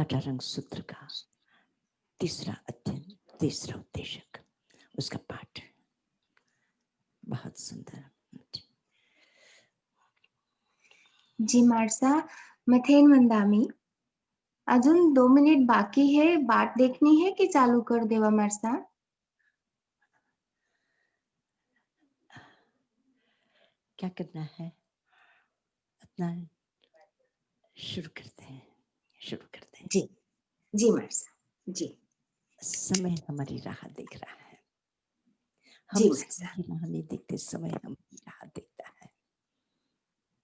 18 सूत्र का तीसरा अध्ययन, तीसरा उपदेशक, उसका पाठ बहुत सुंदर। जी मार्सा, मथेन वंदामी, अजून 2 मिनिट बाकी है। बाट देखनी है कि चालू कर देवा मार्सा? क्या करना है? अपना शुरू करते हैं, शुरू करते हैं। जी जी मार्सा, जी। समय हमारी राह देख रहा है। जी हम समय मार्सा, की राह नहीं देखते, समय हमारी राह देखता है।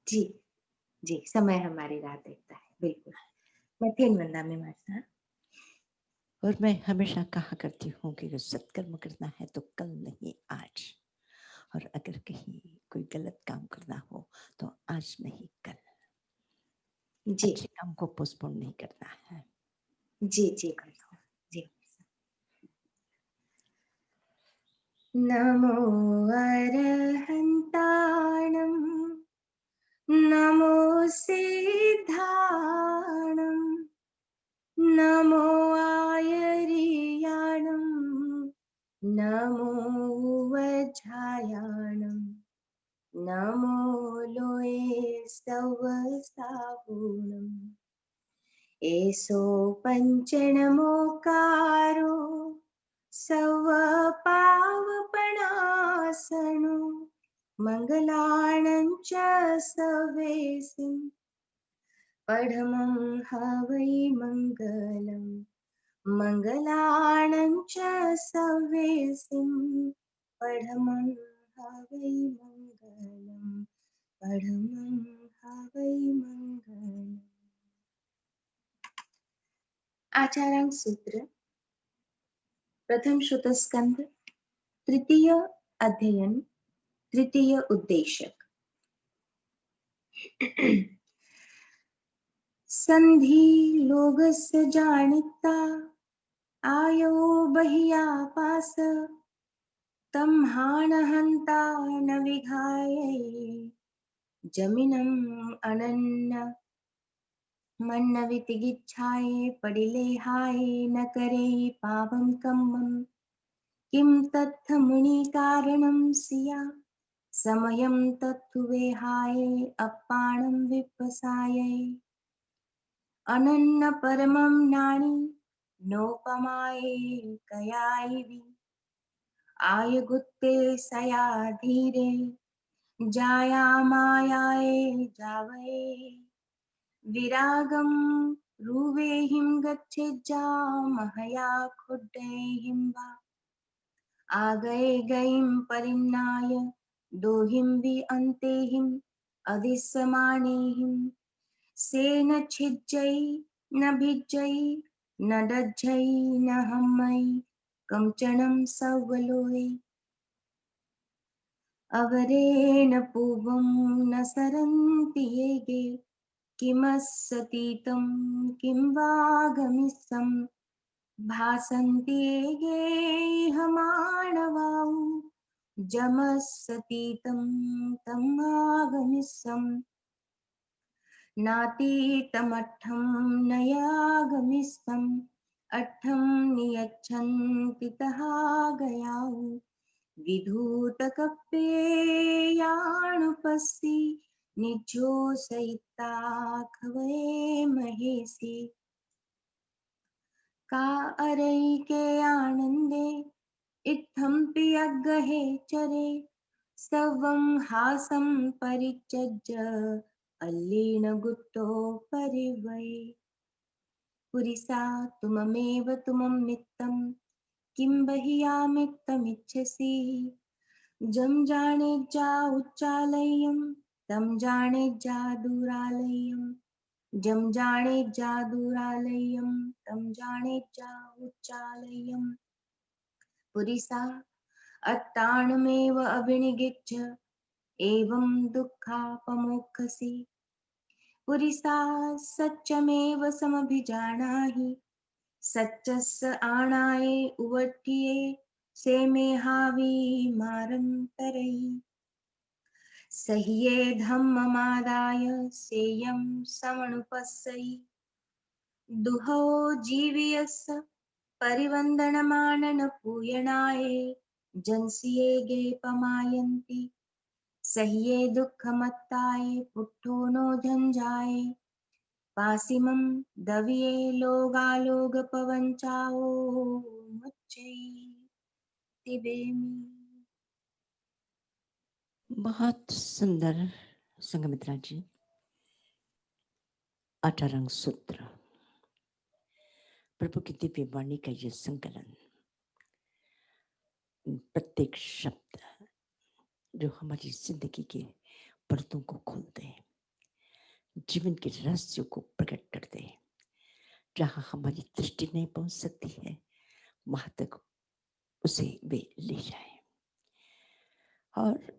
जी जी, समय हमारी राह देखता है, बिल्कुल। मथेन वंदामी मार्सा। और मैं हमेशा कहा करती हूँ कि अगर सत्कर्म करना है तो कल नहीं आज, और अगर कहीं कोई गलत काम करना हो तो आज नहीं कल। जी अच्छे काम को पोस्टपोन नहीं करना है। जी जी मार्सा, जी। नमो अरहन्ताणं, नमो सिद्धाणं, नमो आयर्याणं, नमो वज्रायाणं, नमो लोये सवसाहुणम्। एसो पञ्चनमोकारो सवपावपणासनो, मङ्गलानं च सवेसिं, पढमं हवै मङ्गलम्। मङ्गलानं च सवेसिं, पढमं हवै मङ्गलम्। पढमं हवै मङ्गलम्। आचार्यां सूत्र, प्रथम श्रुतस्कंध, तृतीय अध्ययन, तृतीय उद्देशक। संधि लोगस्य जानिता, आयो बह्यापास, तम हानहन्ता न विघाये, जमिनम् अनन्न मन्नवितिगिच्छाये, पडिलेहाये न करे पावं कम्मम्। किं तत्थ मुनिकारणं सिया, समयं तत्थु वेहाये, अप्पाणं विपसाये। अनन्न परमं नाणि नोपमाये कयायिवि, आयगुत्ते सया धीरे, जाया मायाये जावये। विरागं रुवेहिं गच्छेज्जा, महया खुड्डैहिं वा, आगए गईं परिन्नाय, दोहिं वि अन्तेहिं अधिस्समानेहिं। सेन छिज्जै न भिज्जै न दज्जै न हम्मै, कंचनं सवलोय। अवरेण पूर्वं न सरन्ति येगे, किमस्सतीतं किं वा गमिष्यम्। भासन्ति येगे इह मानवाः, जमस्सतीतं तम् आगमिष्यम्। नातीतमठं न यागमिष्यम्, अठं नियच्छन्ति तः गयाः। विधूतकप्पेयाणुपस्सि, निजोषयिता खवये महेशि। का अरैके आनन्दे, इत्थम्पि अग्गहे चरे, सर्वं हासं परित्यज्य, अल्लीनगुट्टो परिवै। पुरिसा तुममेव तुमं मित्तं, किं बह्यामित्तमिच्छसि। जं जाने जा उच्चालयं, तं जाने जा दूरालयं। जं जाने जा दूरालयं, तं जाने जा उच्चालयं। पुरिसा अत्तानमेव अभिनिगीच्छ, एवं दुःखापमोक्षसि। पुरिसा सत्यमेव समभिजानाहि, सत्यस्य आणाये उवट्ये, सेमेहावि मारं तरैः। सह्ये धम्ममादाय सेयं समनुपस्सै, दुहो जीवियस्य परिवन्दनमानन पूयणाये जंसिये गे पमायन्ति सहिये दुःखमत्ताये पुट्ठो नो झंझाये पासिमं दविये लोगालोग पवंचाओ मुच्चई तिबेमी। बहुत सुंदर संगमित्रा जी। 18 सूत्र, प्रभु की दिव्य वाणी का ये संकलन, प्रत्येक शब्द जो हमारी जिंदगी के पर्दों को खोलते हैं, जीवन के रहस्यों को प्रकट करते हैं। जहां हमारी दृष्टि नहीं पहुंच सकती है वहां तक उसे वे ले जाए। और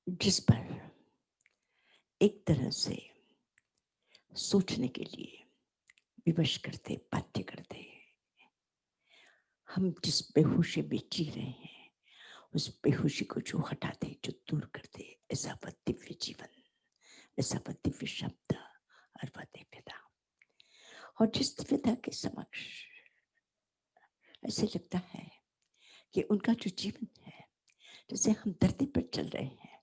जिस पर एक तरह से सोचने के लिए विवश करते, बाध्य करते, हम जिस बेहोशी में जी रहे हैं उस बेहोशी को जो हटा दे, जो दूर कर दे, ऐसा वह दिव्य जीवन, ऐसा वह दिव्य शब्द और वह दिव्यता। और जिस दिव्यता के समक्ष ऐसे लगता है कि उनका जो जीवन है, जैसे हम धरती पर चल रहे हैं,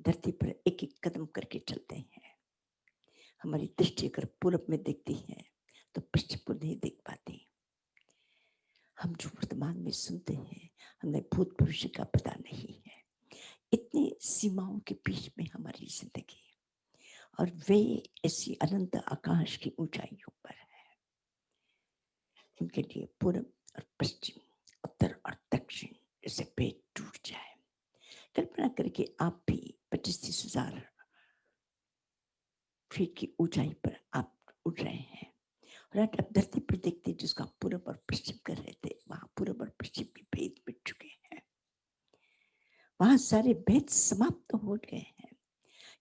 धरती पर एक एक कदम करके चलते हैं। हमारी दृष्टि अगर पूरब में देखती है तो पश्चिम को नहीं देख पाती। हम जो वर्तमान में सुनते हैं, हमें भूत भविष्य का पता नहीं है। इतनी सीमाओं के बीच में हमारी जिंदगी, और वे ऐसी अनंत आकाश की ऊंचाइयों पर है। उनके लिए पूरब और पश्चिम, उत्तर और दक्षिण जैसे पेट टूट जाए। कल्पना करके आप भी 25-30 हजार फीट की ऊंचाई पर आप उड़ रहे हैं, और आज आप धरती पर देखते जिसका पूरब और पश्चिम कर रहे थे, वहां पूरब और पश्चिम के भेद मिट चुके हैं। वहां सारे भेद समाप्त हो गए हैं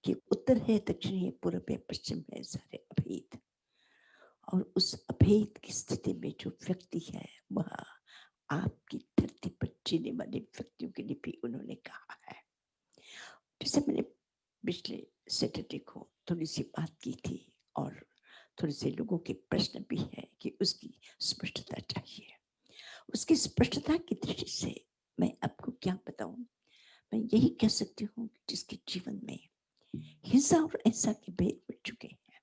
कि उत्तर है, दक्षिण है, पूरब है, पश्चिम है, सारे अभेद। और उस अभेद की स्थिति में जो व्यक्ति है वह आपकी धरती पर जीने वाले व्यक्तियों के लिए भी उन्होंने कहा है। जैसे मैंने पिछले सैटरडे को थोड़ी सी बात की थी, और थोड़े से लोगों के प्रश्न भी है कि उसकी स्पष्टता चाहिए। उसकी स्पष्टता की दृष्टि से मैं आपको क्या बताऊं, मैं यही कह सकती हूँ कि जिसके जीवन में हिंसा और अहिंसा के भेद मिट चुके हैं,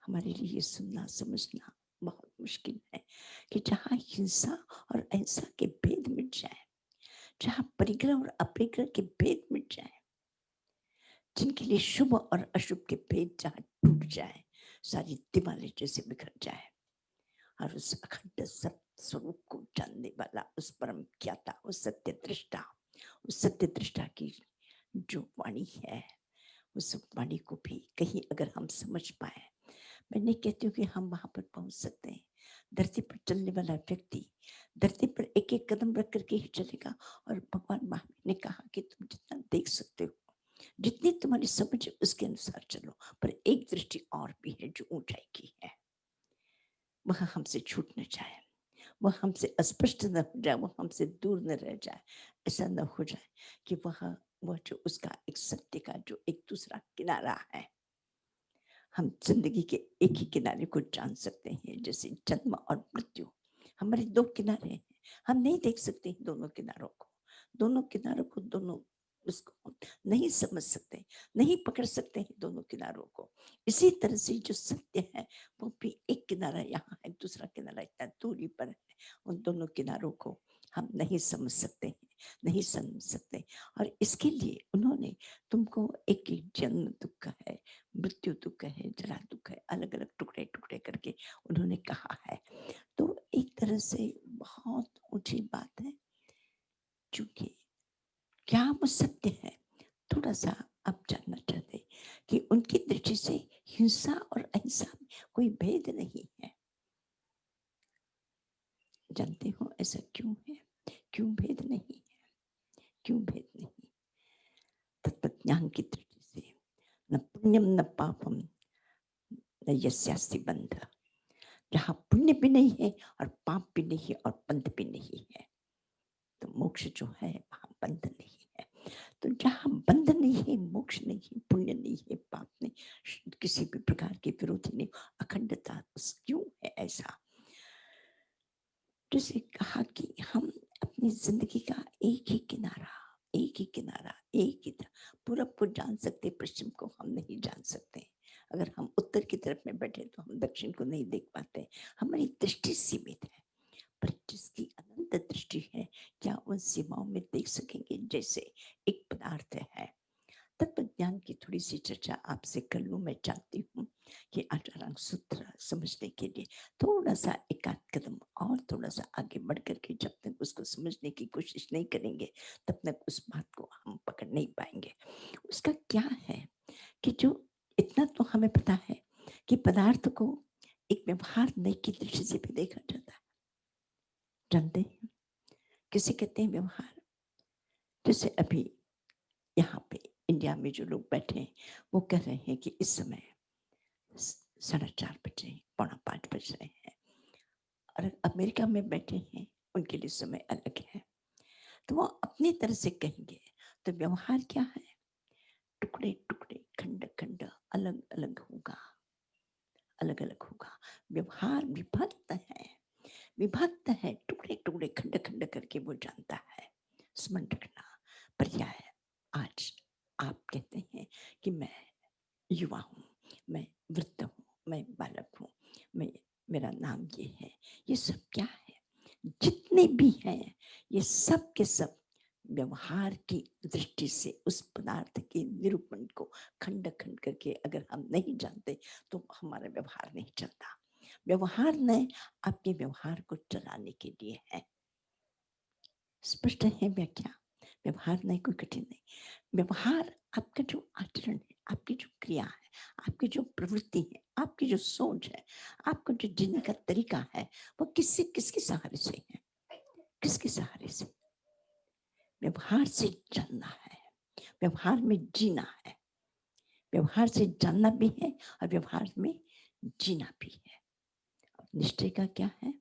हमारे लिए ये सुनना समझना बहुत मुश्किल है कि जहाँ हिंसा और अहिंसा के भेद मिट जाए, जहाँ परिग्रह और अपरिग्रह के भेद मिट जाए, जिनके लिए शुभ और अशुभ के भेद जहाँ टूट जाए, सारी दीवारें जैसे बिखर जाए, और उस अखंड सत्य स्वरूप को जानने वाला उस परम ज्ञाता, उस सत्य दृष्टा की जो वाणी है, उस वाणी को भी कहीं अगर हम समझ पाए, मैं नहीं कहती हूँ कि हम वहां पर पहुंच सकते हैं। धरती पर चलने वाला व्यक्ति धरती पर एक एक कदम रख करके ही चलेगा। और भगवान महावीर ने कहा कि तुम जितना देख सकते हो, जितनी तुम्हारी समझ उसके अनुसार चलो, पर एक दृष्टि और भी है जो ऊंचाई की है, वह हमसे छूट न जाए, वह हमसे अस्पष्ट न हो जाए, वह हमसे दूर न रह जाए। ऐसा न हो जाए कि वह जो उसका एक सत्य का जो एक दूसरा किनारा है, हम जिंदगी के एक ही किनारे को जान सकते हैं। जैसे जन्म और मृत्यु हमारे दो किनारे हैं, हम नहीं देख सकते दोनों किनारों को, दोनों उसको नहीं समझ सकते, नहीं पकड़ सकते हैं दोनों किनारों को। इसी तरह से जो सत्य है वो भी एक किनारा यहाँ है, दूसरा किनारा इतना दूरी पर है, उन दोनों किनारों को हम नहीं समझ सकते हैं, नहीं समझ सकते। और इसके लिए उन्होंने तुमको एक एक जन्म दुख है, मृत्यु दुख है, जरा दुख है, अलग अलग टुकड़े टुकड़े करके उन्होंने कहा है। तो एक तरह से बहुत ऊंची बात है, क्योंकि क्या वो सत्य है, थोड़ा सा आप जानना चाहते कि उनकी दृष्टि से हिंसा और अहिंसा में कोई भेद नहीं है। जानते हो ऐसा क्यों है, क्यों भेद नहीं है, क्यों भेद नहीं? तत्वज्ञान की दृष्टि से न पुण्यम न पापम न यस्यास्ति बंध, जहां पुण्य भी नहीं है और पाप भी नहीं है और बंध भी नहीं है, तो मोक्ष जो है वहां बंध नहीं है। तो जहाँ बंधन नहीं है, मोक्ष नहीं है, पुण्य नहीं है, पाप नहीं, किसी भी प्रकार के विरोधी नहीं, अखंडता क्यों है ऐसा? जैसे कहा कि हम अपनी जिंदगी का एक ही किनारा, एक ही किनारा, एक ही पूरब को जान सकते, पश्चिम को हम नहीं जान सकते। अगर हम उत्तर की तरफ में बैठे तो हम दक्षिण को नहीं देख पाते, हमारी दृष्टि सीमित है। पर जिसकी अनंत दृष्टि है, क्या उन सीमाओं में देख सकेंगे? जैसे एक पदार्थ है, तत्व ज्ञान की थोड़ी सी चर्चा आपसे कर लूं। मैं चाहती हूँ कि आचारांग सूत्र समझने के लिए थोड़ा सा एक आध कदम और थोड़ा सा आगे बढ़ करके जब तक उसको समझने की कोशिश नहीं करेंगे तब तक उस बात को हम पकड़ नहीं पाएंगे। उसका क्या है कि जो इतना तो हमें पता है कि पदार्थ को एक व्यवहार नई की दृष्टि से भी देखा जाता है। जानते हैं किसे कहते हैं व्यवहार? जैसे अभी यहाँ पे इंडिया में जो लोग बैठे हैं वो कह रहे हैं कि इस समय 4:30 बजे, 4:45 बज रहे हैं, और अमेरिका में बैठे हैं उनके लिए समय अलग है, तो वो अपनी तरह से कहेंगे। तो व्यवहार क्या है? टुकड़े टुकड़े, खंड खंड, अलग अलग होगा, अलग अलग होगा। व्यवहार विभक्त है, विभक्त है, टुकड़े टुकड़े, खंड खंड करके वो जानता है। स्मरण रखना। पर्याय, आज आप कहते हैं कि मैं युवा हूँ, मैं वृद्ध हूँ, मैं बालक हूँ, मैं, मेरा नाम ये है। ये सब क्या है? जितने भी हैं ये सब के सब व्यवहार की दृष्टि से उस पदार्थ के निरूपण को खंड खंड करके अगर हम नहीं जानते तो हमारा व्यवहार नहीं चलता। व्यवहार ने आपके व्यवहार को चलाने के लिए है। स्पष्ट है व्याख्या? व्यवहार नहीं कोई कठिन नहीं। व्यवहार आपका जो आचरण है, आपकी जो क्रिया है, आपकी जो प्रवृत्ति है, आपकी जो सोच है, आपका जो जीने का तरीका है, वो किससे, किसके सहारे से है? किसके सहारे से? व्यवहार से जानना है, व्यवहार में जीना है। व्यवहार से जानना भी है और व्यवहार में जीना भी है। निश्चय का क्या है?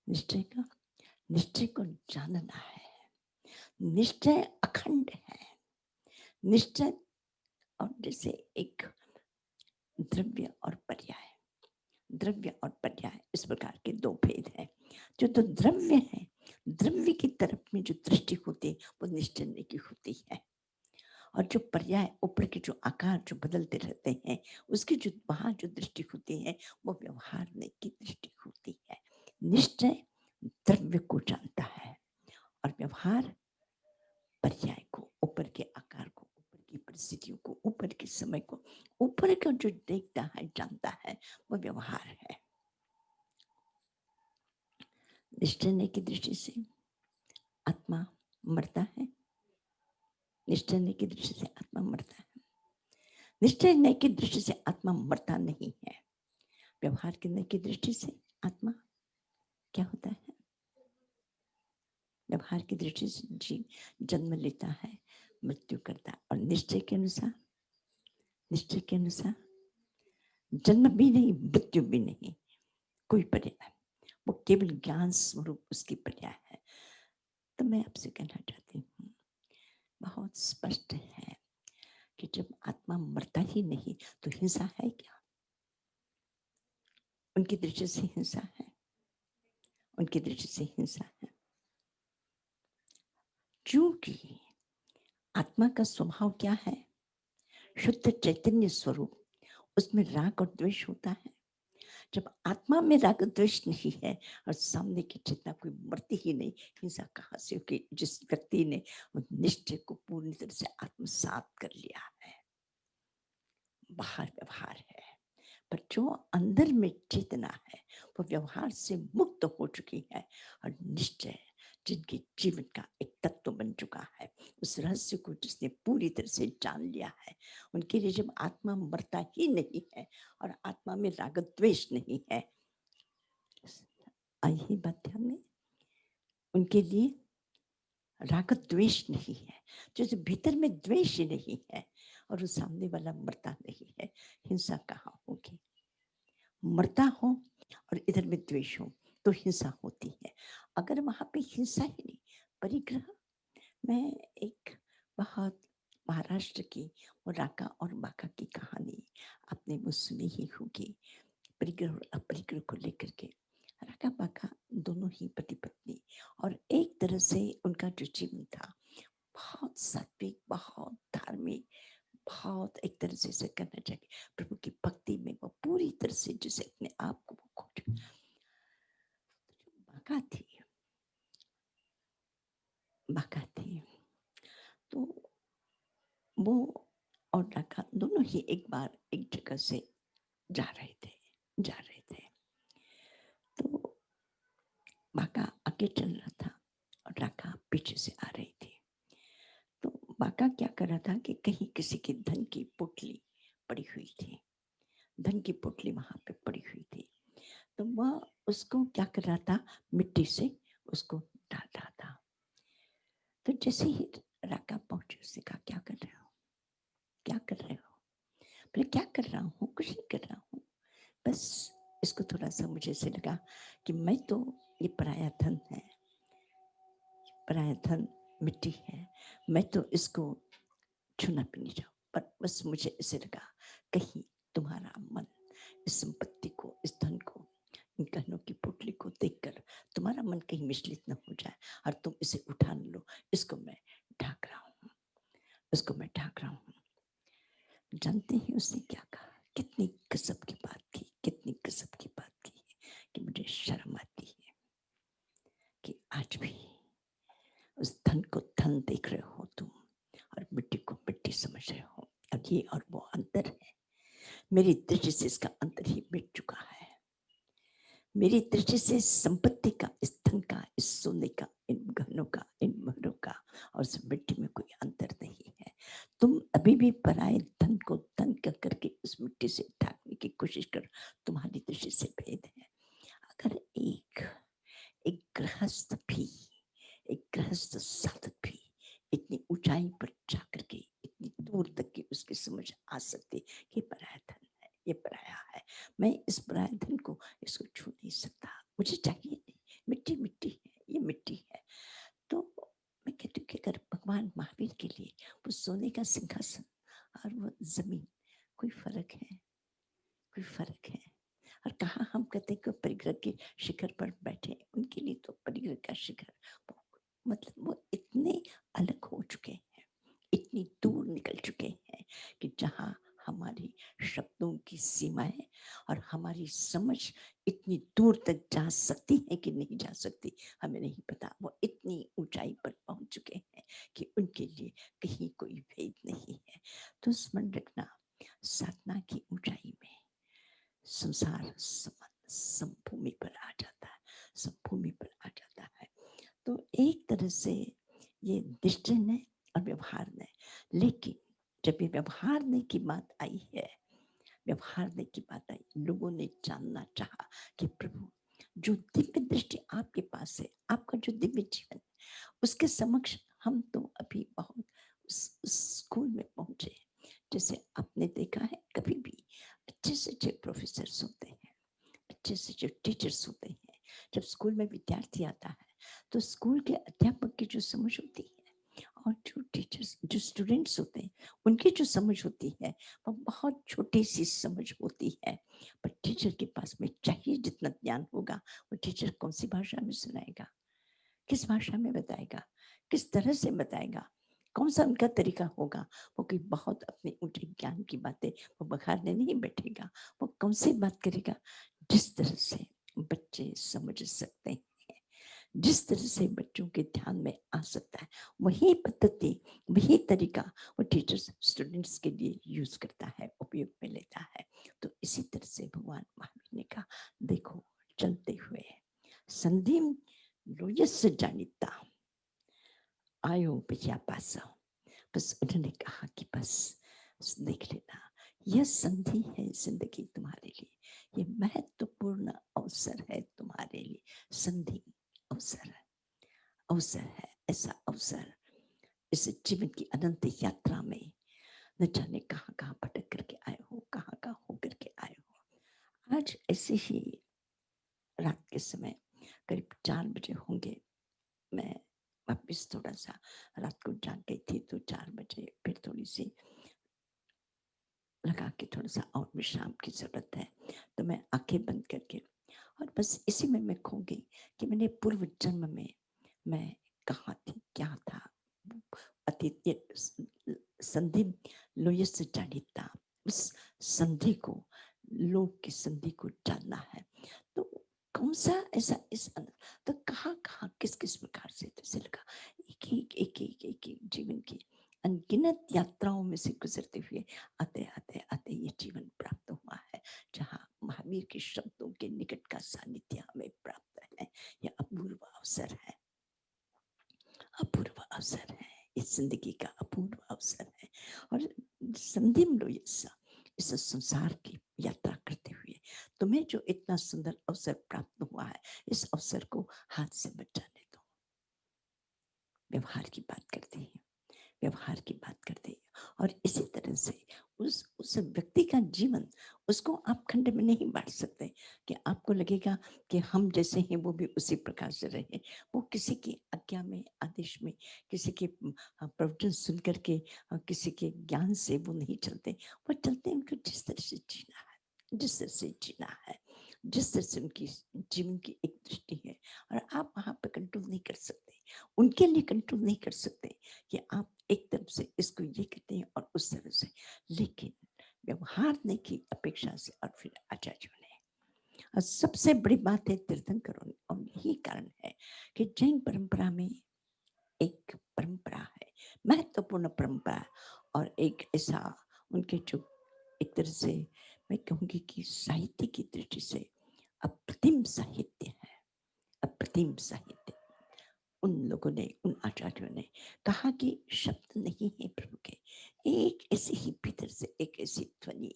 निश्चय का, निश्चय को जानना है। निश्चय अखंड है। निश्चय, और जैसे एक द्रव्य और पर्याय, द्रव्य और पर्याय इस प्रकार के दो भेद हैं। जो तो द्रव्य है, द्रव्य की तरफ में जो दृष्टि होती है वो निश्चय की होती है, और जो पर्याय, ऊपर के जो आकार जो बदलते रहते हैं उसकी जो वहां जो दृष्टि होती है वो व्यवहार की दृष्टि होती है। निश्चय द्रव्य को जानता है और व्यवहार पर्याय को, ऊपर के आकार को, ऊपर की परिस्थितियों को, ऊपर के समय को, ऊपर का जो देखता है, जानता है, वो व्यवहार है। निश्चय की दृष्टि से आत्मा मरता है, निश्चय की दृष्टि से आत्मा मरता है। निश्चय की दृष्टि से आत्मा मरता नहीं है। व्यवहार के की दृष्टि से आत्मा क्या होता है? व्यवहार की दृष्टि से जीव जन्म लेता है, मृत्यु करता है, और निश्चय के अनुसार, निश्चय के अनुसार जन्म भी नहीं, मृत्यु भी नहीं, कोई पर्याय, वो केवल ज्ञान स्वरूप उसकी पर्याय है। तो मैं आपसे कहना चाहती हूँ, बहुत स्पष्ट है कि जब आत्मा मरता ही नहीं तो हिंसा है क्या? उनकी दृष्टि से हिंसा है, उनकी दृष्टि से हिंसा है। क्योंकि आत्मा का स्वभाव क्या है? शुद्ध चैतन्य स्वरूप, उसमें राग और द्वेष होता है। जब आत्मा में राग द्वेष नहीं है और सामने की चेतना कोई मरती ही नहीं, हिंसा कहाँ से होगी? जिस व्यक्ति ने निश्चय को पूरी तरह से आत्मसात कर लिया है। बाहर व्यवहार है, पर जो अंदर में चेतना है वो व्यवहार से मुक्त हो चुकी है, और निश्चय जिनके जीवन का एक तत्व बन चुका है, उस रहस्य को जिसने पूरी तरह से जान लिया है, उनके लिए जब आत्मा मरता ही नहीं है और आत्मा में राग द्वेष नहीं है, आई ही बात ध्यान में, उनके लिए राग द्वेष नहीं है। जो भीतर में द्वेष ही नहीं है और उस सामने वाला मरता नहीं है, हिंसा कहाँ होगी? मरता हो और इधर में द्वेष हो तो हिंसा होती है। अगर वहां पे हिंसा ही नहीं, परिग्रह, मैं एक बहुत महाराष्ट्र की वो राका और बाका की कहानी आपने वो सुनी ही होगी, परिग्रह और अपरिग्रह को लेकर के। राका बाका दोनों ही पति पत्नी, और एक तरह से उनका जो जीवन था बहुत सात्विक, बहुत धार्मिक, बहुत एक तरह से करना चाहिए प्रभु की भक्ति में वो पूरी तरह से जैसे अपने आप को वो खो चुके। बाका थी, बाका थी, तो वो और राका दोनों ही एक बार एक जगह से जा रहे थे। तो बाका आगे चल रहा था और राका पीछे से आ रही थी। तो बाका क्या कर रहा था कि कहीं किसी की धन की पोटली पड़ी हुई थी, धन की पोटली वहां पे पड़ी हुई थी। तो वह उसको क्या कर रहा था, मिट्टी से उसको डाल रहा था। तो जैसे ही राका पहुंचे, उसने कहा क्या कर रहे हो, क्या कर रहे हो? बोले क्या कर रहा हूँ, कुछ नहीं कर रहा हूँ, बस इसको थोड़ा सा मुझे ऐसे लगा कि मैं तो, ये पराया धन है, पराया धन मिट्टी है, मैं तो इसको छूना भी नहीं चाहूँ, पर बस मुझे ऐसे लगा कहीं तुम्हारा मन इस संपत्ति को, इस धन को, इन गहनों की पोटली को देखकर तुम्हारा मन कहीं विचलित न हो जाए और तुम इसे उठा न लो, इसको मैं ढाक रहा हूँ, इसको मैं ढाक रहा हूँ। जानते हैं उसने क्या कहा? कितनी गजब की बात की, कितनी गजब की बात की कि मुझे शर्म आती है कि आज भी उस धन को धन देख रहे हो तुम और मिट्टी को मिट्टी समझ रहे हो। अब ये और वो अंतर है, मेरी दृष्टि से इसका अंतर ही मिट चुका है। मेरी दृष्टि से संपत्ति का, इस धन का, इस सोने का, इन गहनों का, इन महरों का और इस मिट्टी में कोई अंतर नहीं है। तुम अभी भी पराए धन को धन कर करके उस मिट्टी से ढाकने की कोशिश कर, तुम्हारी दृष्टि से भेद है। अगर एक गृहस्थ भी, एक गृहस्थ साधक भी इतनी ऊंचाई पर जाकर के इतनी दूर तक की उसकी समझ आ सकती कि पराया धन है, ये पराया है, मैं इस पराये धन को, इसको छू नहीं सकता, मुझे चाहिए नहीं, मिट्टी मिट्टी है, ये मिट्टी है। तो मैं कहती हूँ कि अगर भगवान महावीर के लिए वो सोने का सिंहासन और वो जमीन, कोई फर्क है? कोई फर्क है? और कहा हम कहते हैं कि परिग्रह के शिखर पर बैठे, उनके लिए तो परिग्रह का शिखर मतलब वो इतने अलग हो चुके हैं, इतनी दूर निकल चुके हैं कि जहाँ हमारी शब्दों की सीमाएं और हमारी समझ इतनी दूर तक जा सकती है कि नहीं जा सकती हमें नहीं पता। वो इतनी ऊंचाई पर पहुंच चुके हैं कि उनके लिए कहीं कोई भेद नहीं है। तो स्मरण रखना, साधना की ऊंचाई में संसार समभूमि पर आ जाता है, समभूमि पर आ जाता है। तो एक तरह से ये निश्चय है और व्यवहार है, लेकिन जब ये व्यवहार की बात आई है, व्यवहार की बात आई, लोगों ने जानना चाहा कि प्रभु जो दिव्य दृष्टि आपके पास है, आपका जो दिव्य जीवन, उसके समक्ष हम तो अभी बहुत स्कूल में पहुंचे। जैसे आपने देखा है कभी भी अच्छे से जो प्रोफेसर होते हैं, अच्छे से जो टीचर्स होते हैं, जब स्कूल में विद्यार्थी आता है तो स्कूल के अध्यापक की जो समझ होती है और जो टीचर्स, जो स्टूडेंट्स होते हैं, उनकी जो समझ होती है वो बहुत छोटी सी समझ होती है। पर टीचर के पास में चाहिए जितना ज्ञान होगा, वो टीचर कौन सी भाषा में सुनाएगा, किस भाषा में बताएगा, किस तरह से बताएगा, कौन सा उनका तरीका होगा? वो कोई बहुत अपने ऊंचे ज्ञान की बातें वो बखारने नहीं बैठेगा। वो कौन सी बात करेगा? जिस तरह से बच्चे समझ सकते हैं, जिस तरह से बच्चों के ध्यान में आ सकता है, वही पद्धति, वही तरीका वो टीचर्स स्टूडेंट्स के लिए यूज करता है, उपयोग में लेता है। तो इसी तरह से भगवान महावीर ने कहा, देखो चलते हुए संधि लोयस जानिता आयो पास, बस उन्होंने कहा कि बस देख लेना, यह संधि है जिंदगी तुम्हारे लिए, ये महत्वपूर्ण अवसर है तुम्हारे लिए। संधि अवसर, अवसर है, ऐसा अवसर इस जीवन की अनंत यात्रा में न जाने कहाँ कहाँ भटक करके आए हो, कहाँ कहाँ हो करके आए हो। आज ऐसे ही रात के समय करीब 4 बजे होंगे, मैं वापिस थोड़ा सा रात को जाग गई थी तो 4 बजे फिर थोड़ी सी लगा कि थोड़ा सा और विश्राम की जरूरत है, तो मैं आंखें बंद करके और बस इसी में मैं खो गई कि मैंने पूर्व जन्म में मैं कहाँ थी, क्या था। अतीत संधि लोयस जानिता, उस संधि को, लोक की संधि को जानना है। तो कौन सा ऐसा तो कहाँ कहाँ किस किस प्रकार से जैसे लगा एक जीवन की अनगिनत यात्राओं में से गुजरते हुए आते आते आते ये जीवन प्राप्त हुआ है, जहाँ महावीर के शब्दों के निकट का सानिध्य हमें प्राप्त है। यह अपूर्व अवसर है, अपूर्व अवसर है, इस जिंदगी का अपूर्व अवसर है। और संधिम लो इस संसार की यात्रा करते हुए तुम्हें जो इतना सुंदर अवसर प्राप्त हुआ है, इस अवसर को हाथ से मत जाने दो। व्यवहार की बात करते हैं, व्यवहार की बात करते हैं। और इसी तरह से उस व्यक्ति का जीवन, उसको आप खंड में नहीं बांट सकते कि आपको लगेगा कि हम जैसे हैं वो भी उसी प्रकार से रहे। वो किसी की आज्ञा में, आदेश में, किसी के प्रवचन सुन करके, किसी के ज्ञान से वो नहीं चलते। वो चलते हैं उनको जिस तरह से जीना है, जिस तरह से जीना है, जिस तरह से उनकी जीवन की एक दृष्टि है। और आप वहां पर कंट्रोल नहीं कर सकते, उनके लिए कंट्रोल नहीं कर सकते कि आप एक तरफ से इसको ये कहते हैं और उस तरह से। लेकिन व्यवहार ने की अपेक्षा से और फिर आचार्यों ने, और सबसे बड़ी बात है तीर्थंकरों ने, और यही कारण है कि जैन परंपरा में एक परंपरा है, महत्वपूर्ण परंपरा, और एक ऐसा उनके जो एक तरह से मैं कहूंगी कि साहित्य की दृष्टि से अप्रतिम साहित्य है, अप्रतिम साहित्य। उन लोगों ने, उन आचार्यों ने कहा कि शब्द नहीं है प्रभु के, एक ऐसी ही भीतर से एक ऐसी ध्वनि,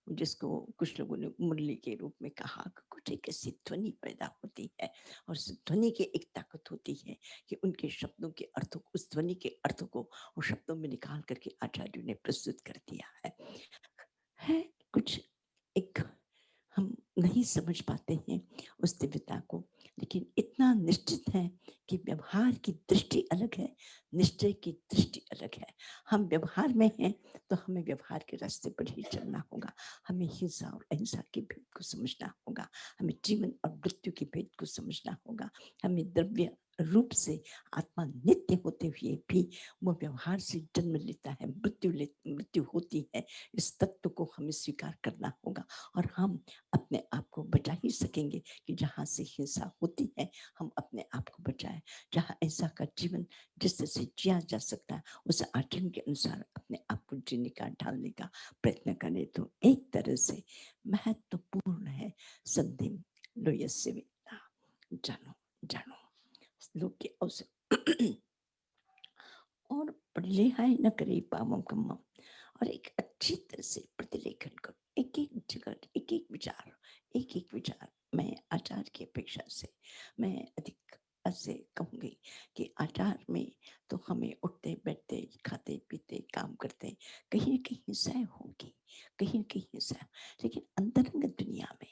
जिसको कुछ लोगों ने मुरली के रूप में कहा, कुछ एक ऐसी ध्वनि पैदा होती है। और उस ध्वनि की एक ताकत होती है कि उनके शब्दों के अर्थों, उस ध्वनि के अर्थों को और शब्दों में निकाल करके आचार्यों ने प्रस्तुत कर दिया है कुछ एक हम नहीं समझ पाते हैं उस दिव्यता को, लेकिन इतना निश्चित है कि व्यवहार की दृष्टि अलग है, निश्चय की दृष्टि अलग है। हम व्यवहार में हैं तो हमें व्यवहार के रास्ते पर ही चलना होगा, हमें हिंसा और अहिंसा के भेद को समझना होगा, हमें जीवन और मृत्यु के भेद को समझना होगा, हमें द्रव्य रूप से आत्मा नित्य होते हुए भी वो व्यवहार से जन्म लेता है, मृत्यु होती है। इस तत्व को हमें स्वीकार करना होगा, और हम अपने आप को बचा ही सकेंगे कि जहाँ से हिंसा होती है हम अपने आप को बचाएं। जहाँ ऐसा का जीवन जिस तरह से जिया जा सकता है, उस आचरण के अनुसार अपने आप को जीने का, ढालने का प्रयत्न करें, तो एक तरह से महत्वपूर्ण है संधि लोयस्य वेदा। जानो जानो लोग के अवसर और प्रलेहाय न करे पावम कम्मम, और एक अच्छी तरह से प्रतिलेखन करो, एक एक जगह, एक एक विचार, एक एक विचार। मैं आचार की अपेक्षा से मैं अधिक ऐसे कहूंगी कि आचार में तो हमें उठते बैठते खाते पीते काम करते कहीं न कहीं हिंसा होगी, कहीं न कहीं हिंसा, लेकिन अंतरंग दुनिया में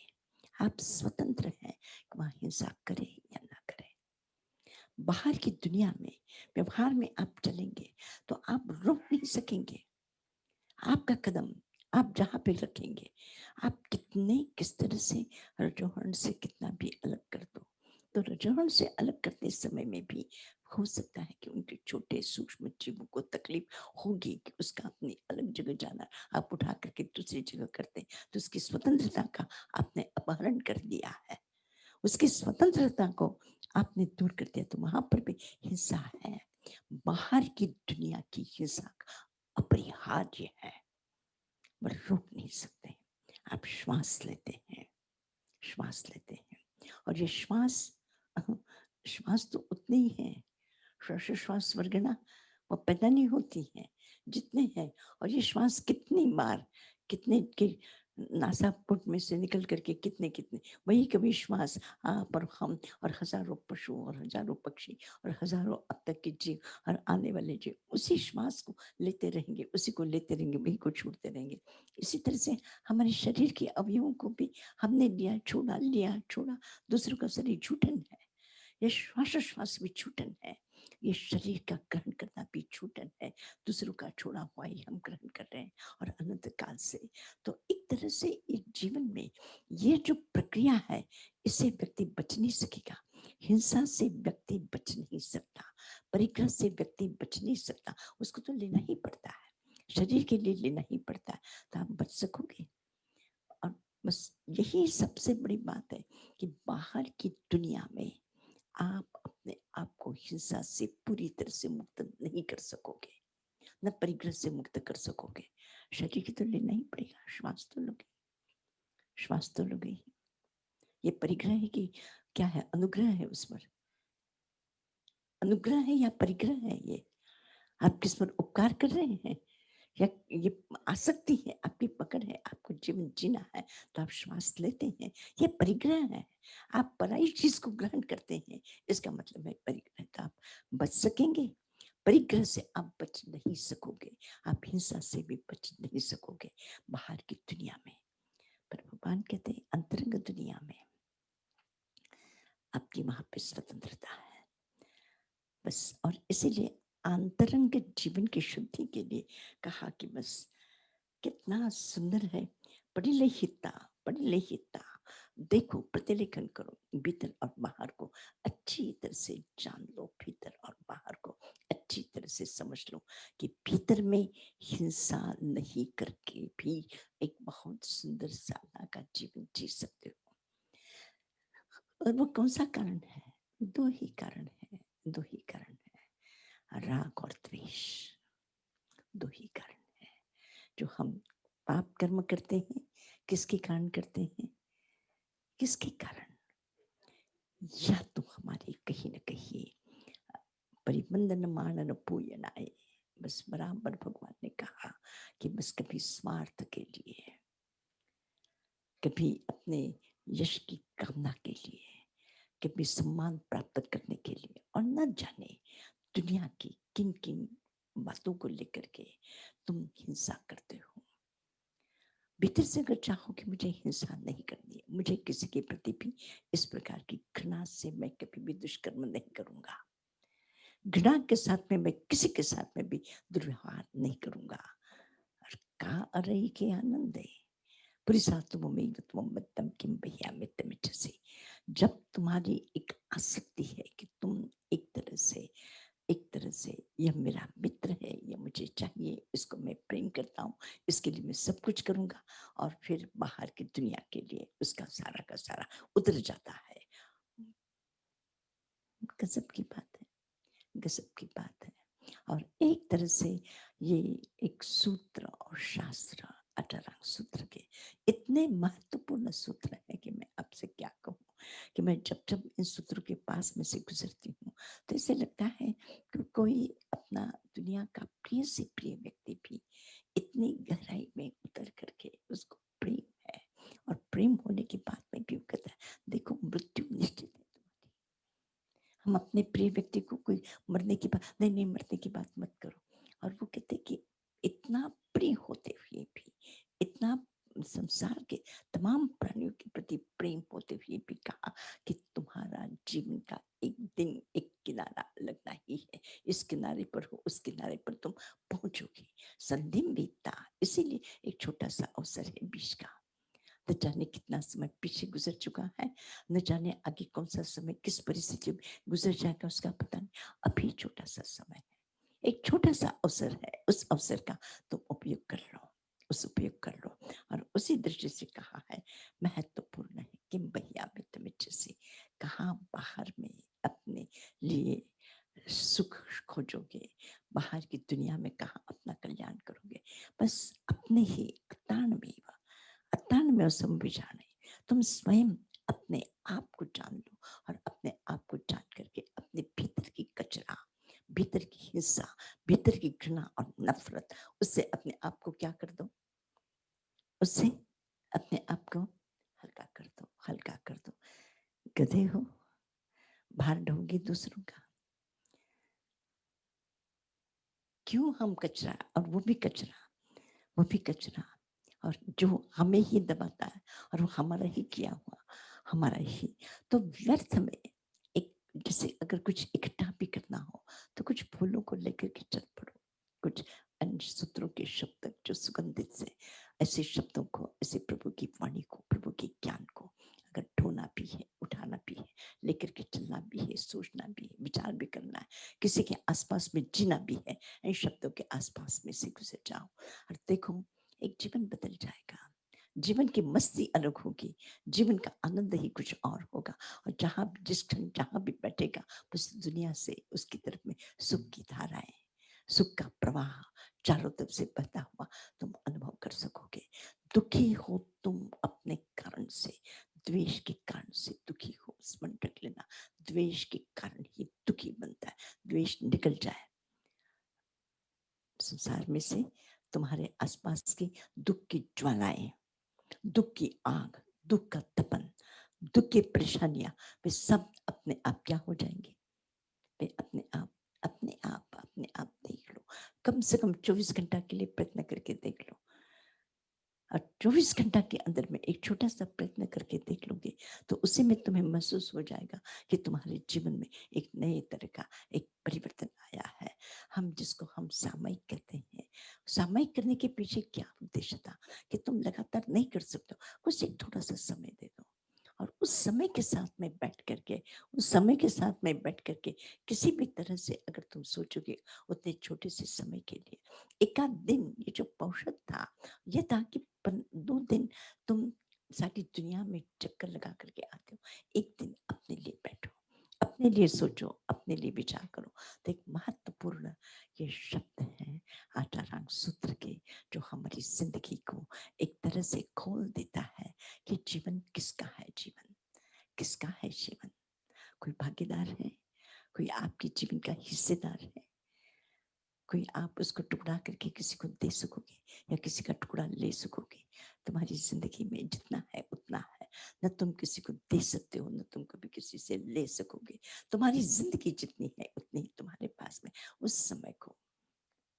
आप स्वतंत्र हैं कि वहां हिंसा करें या ना करें। बाहर की दुनिया में व्यवहार में आप चलेंगे तो आप रोक नहीं सकेंगे। आपका कदम आप जहाँ पे रखेंगे, आप कितने किस तरह से रजोहरण से कितना भी अलग कर दो, तो रजोहरण से अलग करते समय में भी हो सकता है कि उनके छोटे सूक्ष्म जीवों को तकलीफ होगी कि उसका अपनी अलग जगह जाना, आप उठा करके दूसरी जगह करते तो उसकी स्वतंत्रता का आपने अपहरण कर दिया है, उसकी स्वतंत्रता को आपने दूर कर दिया, तो वहां पर भी हिंसा है। बाहर की दुनिया की हिंसा अपरिहार्य है, पर रोक नहीं सकते। आप श्वास लेते हैं, श्वास लेते हैं, और ये श्वास श्वास तो उतनी ही है, श्वास वर्गना वो पैदा नहीं होती है जितने हैं। और ये श्वास कितनी बार, कितने के नासापुट में से निकल करके कितने कितने वही कभी श्वास आप और हम और हजारों पशु और हजारों पक्षी और हजारों अब तक के जीव और आने वाले जीव उसी श्वास को लेते रहेंगे, उसी को लेते रहेंगे, वही को छोड़ते रहेंगे। इसी तरह से हमारे शरीर के अवयवों को भी हमने लिया छोड़ा, दूसरों का शरीर छूटन है, ये श्वासोश्वास भी छूटन है। ये शरीर का ग्रहण करना भी छूटन है, दूसरों का छोड़ा हुआ ही हम ग्रहण कर रहे हैं और अनंत काल से। तो एक तरह से इस जीवन में ये जो प्रक्रिया है, इससे व्यक्ति बच नहीं सकेगा। हिंसा से व्यक्ति बच नहीं सकता, परिग्रह से व्यक्ति बच नहीं सकता, उसको तो लेना ही पड़ता है, शरीर के लिए लेना ही पड़ता है, तो आप बच सकोगे। और बस यही सबसे बड़ी बात है कि बाहर की दुनिया में आप अपने आप को हिंसा से पूरी तरह से मुक्त नहीं कर सकोगे, न परिग्रह से मुक्त कर सकोगे। शरीर की तो लेना ही पड़ेगा, श्वास तो लोगे, श्वास तो लोगे ही। ये परिग्रह है कि क्या है, अनुग्रह है उस पर, अनुग्रह है या परिग्रह है? ये आप किस पर उपकार कर रहे हैं या ये आसक्ति है, आपकी पकड़ है, आपको जीवन जीना है तो आप श्वास लेते हैं, ये परिग्रह है। आप पराई चीज को ग्रहण करते हैं, इसका मतलब है परिग्रह। तो आप बच सकेंगे, परिग्रह से आप बच नहीं सकोगे, आप हिंसा से भी बच नहीं सकोगे बाहर की दुनिया में। पर भगवान कहते हैं अंतरंग दुनिया में आपकी वहां पे स्वतंत्रता है बस। और इसीलिए आंतरंग जीवन की शुद्धि के लिए कहा कि बस कितना सुंदर है, परिलहिता, परिलहिता, देखो, प्रतिलेखन करो, भीतर और बाहर को अच्छी तरह से जान लो, भीतर और बाहर को अच्छी तरह से समझ लो कि भीतर में हिंसा नहीं करके भी एक बहुत सुंदर सादा का जीवन जी सकते हो। और वो कौन सा कारण है? दो ही कारण है, दो ही कारण है, राग और द्वेष, दो ही कारण है। जो हम पाप कर्म करते हैं, किसके कारण करते हैं? किसके कारण? या तो हमारे कहीं न कहीं परिबंधन मानन पूयनाए, बस बराबर भगवान ने कहा कि बस कभी स्वार्थ के लिए, कभी अपने यश की कामना के लिए, कभी सम्मान प्राप्त करने के लिए, और न जाने दुनिया की किन किन बातों को लेकर के तुम हिंसा करते हो। भीतर से अगर चाहो कि मुझे हिंसा नहीं करनी है, मुझे किसी के प्रति भी इस प्रकार की घृणा से मैं कभी भी दुष्कर्म नहीं करूंगा, घृणा के साथ में मैं किसी के साथ में भी दुर्व्यवहार नहीं करूंगा। और का अरई के आनंद है पुरुषार्थम किम भैया मित्र से। जब तुम्हारी एक आसक्ति है कि तुम एक तरह से यह मेरा मित्र है, यह मुझे चाहिए, इसको मैं प्रेम करता हूँ, इसके लिए मैं सब कुछ करूंगा, और फिर बाहर की दुनिया के लिए उसका सारा का सारा उतर जाता है। गजब की बात है, गजब की बात है। और एक तरह से ये एक सूत्र और शास्त्र, अठारह सूत्र के इतने महत्वपूर्ण सूत्र है कि मैं आपसे क्या कहूँ कि मैं जब जब इन सूत्रों के पास में से गुजरती हूँ तो ऐसे लगता है कि कोई अपना दुनिया का प्रिय से प्रिय व्यक्ति भी इतनी गहराई में उतर करके उसको प्रेम है, और प्रेम होने के बाद में भी कहता है देखो मृत्यु निश्चित है तुम्हारी। हम अपने प्रिय व्यक्ति को कोई मरने की बात नहीं, मरने की बात मत करो। और वो कहते कि इतना प्रिय होते हुए भी, इतना संसार के तमाम प्राणियों के प्रति प्रेम होते हुए भी कहा कि तुम्हारा जीवन का एक दिन एक किनारा लगना ही है, इस किनारे पर हो, उस किनारे पर तुम पहुंचोगे। संधिम बीतता, इसीलिए एक छोटा सा अवसर है बीच का, न जाने कितना समय पीछे गुजर चुका है, न जाने आगे कौन सा समय किस परिस्थिति में गुजर जाएगा उसका पता नहीं। अभी छोटा सा समय है, एक छोटा सा अवसर है, उस अवसर का तुम उपयोग कर लो, उस उपयोग कर लो। और उसी दृष्टि से कहा है महत्वपूर्ण है कि भैया मित्र से कहा बाहर में अपने लिए सुख खोजोगे, बाहर की दुनिया में कहा अपना कल्याण करोगे, बस अपने ही अतान में समझाने, तुम स्वयं अपने आप को जान लो, और अपने आप को जान करके अपने भीतर की कचरा, भीतर की हिंसा, भीतर की घृणा और नफरत, उससे अपने आप को क्या कर दो, उससे अपने आप को हल्का कर दो, हल्का कर दो। गधे हो, भार ढोगे दूसरों का, क्यों हम कचरा, और वो भी कचरा, वो भी कचरा, और जो हमें ही दबाता है, और वो हमारा ही किया हुआ, हमारा ही, तो व्यर्थ में एक जैसे अगर कुछ इकट्ठा भी करना हो तो कुछ फूलों को लेकर के चल पड़ो, कुछ अन्य सूत्रों के शब्द जो सुगंधित से, ऐसे शब्दों को, ऐसे प्रभु की वाणी को, प्रभु के ज्ञान को अगर ढोना भी है, उठाना भी है, लेकर के चलना भी है, सोचना भी है, विचार भी करना है, किसी के आसपास में जीना भी है, इन शब्दों के आसपास में से गुजर जाओ और देखो एक जीवन बदल जाएगा। जीवन की मस्ती अलग होगी, जीवन का आनंद ही कुछ और होगा। और जहां जिस क्षण जहां भी बैठेगा उस दुनिया से उसकी तरफ में सुख की धाराएं, सुख का प्रवाह चारों तरफ से बहता हुआ तुम अनुभव कर सकोगे। दुखी हो तुम अपने कारण से, द्वेष के कारण से दुखी हो, स्मरण रख लेना, द्वेष के कारण ही दुखी बनता है। द्वेष निकल जाए संसार में से, तुम्हारे आसपास की दुख की ज्वालाएं, दुख की आग, दुख का तपन, दुख की परेशानियां, वे सब अपने आप क्या हो जाएंगे, वे अपने आप देख लो। कम से कम 24 घंटा के लिए प्रयत्न करके देख लो, और 24 घंटा के अंदर में एक छोटा सा प्रयत्न करके देख लोगे तो उसी में तुम्हें महसूस हो जाएगा कि तुम्हारे जीवन में एक नए तरह का एक परिवर्तन आया है। हम जिसको हम सामयिक कहते हैं, सामयिक करने के पीछे क्या उद्देश्य था कि तुम लगातार नहीं कर सकते हो, कुछ एक थोड़ा सा समय दे दो और उस समय के साथ में बैठ करके, उस समय के साथ में बैठ करके किसी भी तरह से अगर तुम सोचोगे उतने छोटे से समय के लिए, एक आध दिन, ये जो औषध था ये था कि 2 दिन तुम सारी दुनिया में चक्कर लगा करके आते हो, एक दिन अपने लिए बैठो, अपने लिए सोचो, अपने लिए विचार करो। तो एक महत्वपूर्ण ये शब्द है आचारांग सूत्र के, जो हमारी जिंदगी को एक तरह से खोल देता है कि जीवन किसका है, जीवन किसका है, जीवन कोई भागीदार है, कोई आपके जीवन का हिस्सेदार है, कोई आप उसको टुकड़ा करके किसी को दे सकोगे या किसी का टुकड़ा ले सकोगे। तुम्हारी जिंदगी में जितना है उतना है, न तुम किसी को दे सकते हो, न तुम कभी किसी से ले सकोगे। तुम्हारी जिंदगी जितनी है उतनी ही तुम्हारे पास में। उस समय को,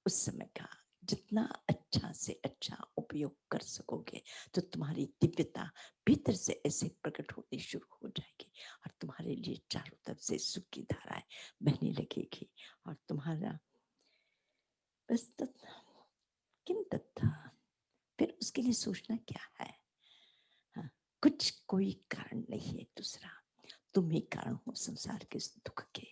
उस समय का जितना अच्छा से अच्छा उपयोग कर सकोगे तो तुम्हारी दिव्यता भीतर से ऐसे प्रकट होनी शुरू हो जाएगी और तुम्हारे लिए चारों तरफ से सुख की धाराएं बहने लगेगी और तुम्हारा बस किन तथा फिर उसके लिए सोचना क्या है। हाँ, कुछ कोई कारण नहीं है दूसरा, तुम ही कारण हो संसार के दुख के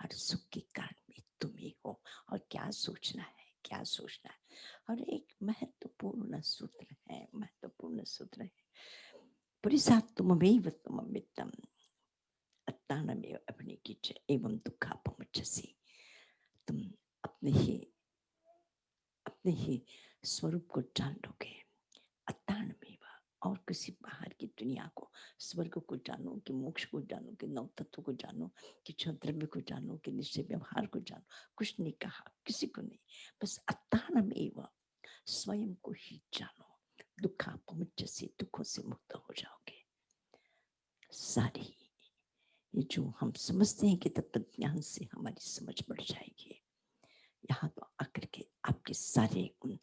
और सुख के कारण भी तुम ही हो। और क्या सोचना है, क्या सोचना है। और एक महत्वपूर्ण सूत्र है, महत्वपूर्ण सूत्र है, पुरिसात्तममेव त्वममित्तम् अत्तानमेव अभिनिकीच एवं दुःखापमुच्यसे। तुम अपने ही स्वरूप को जान लोगे, अत्तान में और किसी बाहर की दुनिया को, स्वर्ग को जानो, कि मोक्ष को जानो, कि नव तत्व को जानो, कि द्रव्य को जानो, कि निश्चय व्यवहार को जानो, कुछ नहीं कहा, किसी को नहीं, बस अत्तान में स्वयं को ही जानो। दुखापमुच्य से, दुखों से मुक्त हो जाओगे। सारी ये जो हम समझते हैं कि तत्व ज्ञान से हमारी समझ बढ़ जाएगी, यहाँ तो आकर के आपके सारे उन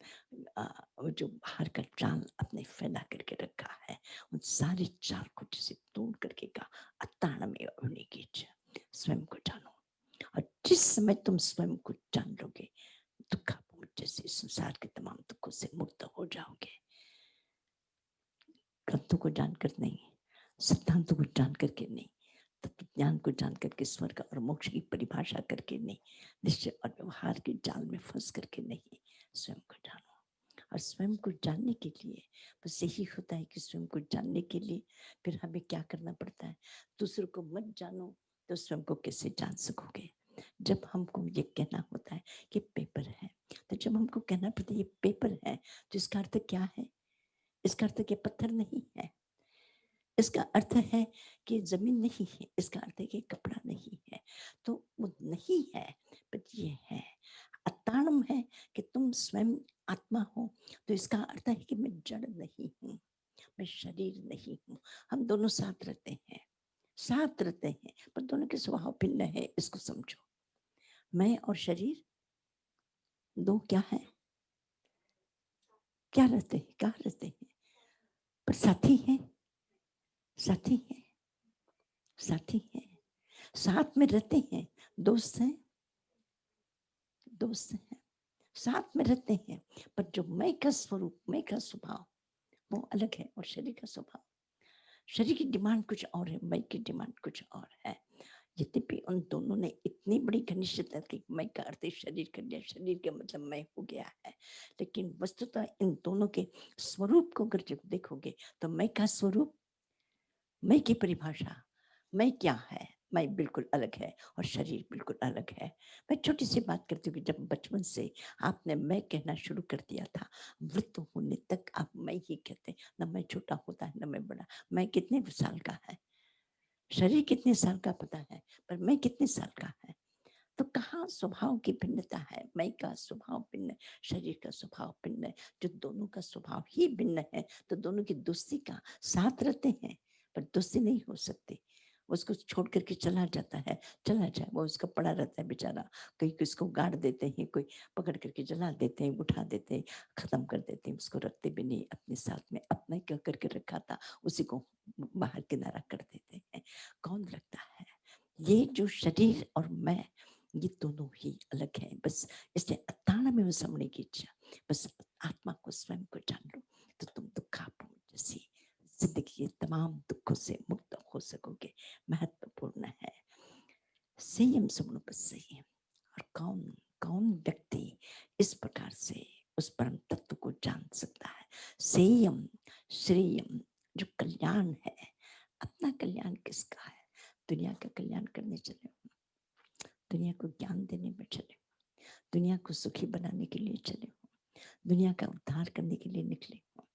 जो बाहर का जाल अपने फैला करके रखा है, उन सारे जाल को जैसे तोड़ करके का अत्तान में अभिनिकीच, स्वयं को जानो। और जिस समय तुम स्वयं को जान लोगे, दुखापमुच्य से, संसार के तमाम दुखों से मुक्त हो जाओगे। ग्रंथों को जानकर नहीं, सिद्धांतों को जान करके नहीं, तत्व ज्ञान को जान करके, स्वर्ग और मोक्ष की परिभाषा करके नहीं, निश्चय और व्यवहार के जाल में फंस करके नहीं, स्वयं को जानो। और स्वयं को जानने के लिए बस यही होता है कि स्वयं को जानने के लिए फिर हमें क्या करना पड़ता है, दूसरों को मत जानो तो स्वयं को कैसे जान सकोगे। जब हमको ये कहना होता है कि पेपर है, तो जब हमको कहना पड़ता है ये पेपर है, तो इसका अर्थ क्या है, इसका अर्थ कि पत्थर नहीं है, इसका अर्थ है कि जमीन नहीं है, इसका अर्थ है कि कपड़ा नहीं है। तो वो नहीं है, पर ये है, अताणम है कि तुम स्वयं आत्मा हो। तो इसका अर्थ है कि मैं जड़ नहीं हूँ, मैं शरीर नहीं हूँ। हम दोनों साथ रहते हैं, साथ रहते हैं, पर दोनों के स्वभाव भिन्न है, इसको समझो। मैं और शरीर दो क्या है, क्या रहते हैं, क्या रहते हैं, पर साथी है, साथी है, साथी है। साथ में रहते हैं, दोस्त हैं, दोस्त हैं, साथ में रहते हैं, पर जो मैं का स्वरूप, मैं का स्वभाव वो अलग है, और शरीर का स्वभाव, शरीर की डिमांड कुछ और है, मैं की डिमांड कुछ और है। यद्यपि उन दोनों ने इतनी बड़ी घनिष्ठता की, मैं का अर्थ शरीर कर लिया, शरीर का मतलब मैं हो गया है, लेकिन वस्तुतः इन दोनों के स्वरूप को अगर जब देखोगे तो मैं का स्वरूप, मैं की परिभाषा, मैं क्या है, मैं बिल्कुल अलग है और शरीर बिल्कुल अलग है। मैं छोटी सी बात करती हूँ कि जब बचपन से आपने मैं कहना शुरू कर दिया था, वृद्ध होने तक आप मैं ही कहते, न मैं छोटा होता है न मैं बड़ा। मैं कितने साल का है, शरीर कितने साल का पता है, पर मैं कितने साल का है। तो कहाँ स्वभाव की भिन्नता है, मैं का स्वभाव भिन्न, शरीर का स्वभाव भिन्न, जो दोनों का स्वभाव ही भिन्न है, तो दोनों की दोस्ती का साथ रहते हैं, पर दोस्ती नहीं हो सकती। उसको छोड़ करके चला जाता है, चला जाए, वो उसका पड़ा रहता है बेचारा, कहीं किसको गाड़ देते हैं, कोई पकड़ करके जला देते हैं, उठा देते हैं, खत्म कर देते हैं, उसको रखते भी नहीं अपने साथ में, अपना क्या करके रखा था उसी को बाहर किनारा कर देते हैं। कौन रखता है? ये जो शरीर और मैं, ये दोनों ही अलग हैं। बस इसलिए अताण में समझने की इच्छा, बस आत्मा को स्वयं को जान लो, तो तुम दुखापूर्ण जैसी जिंदगी के तमाम दुखों से मुक्त हो सकोगे। महत्वपूर्ण है संयम, सुनो बस संयम। और कौन कौन व्यक्ति इस प्रकार से उस परम तत्व को जान सकता है? संयम, श्रेयम, जो कल्याण है, अपना कल्याण किसका है? दुनिया का कल्याण करने चले हो, दुनिया को ज्ञान देने में चले हो, दुनिया को सुखी बनाने के लिए चले हो, दुनिया का उद्धार करने के लिए निकले हो,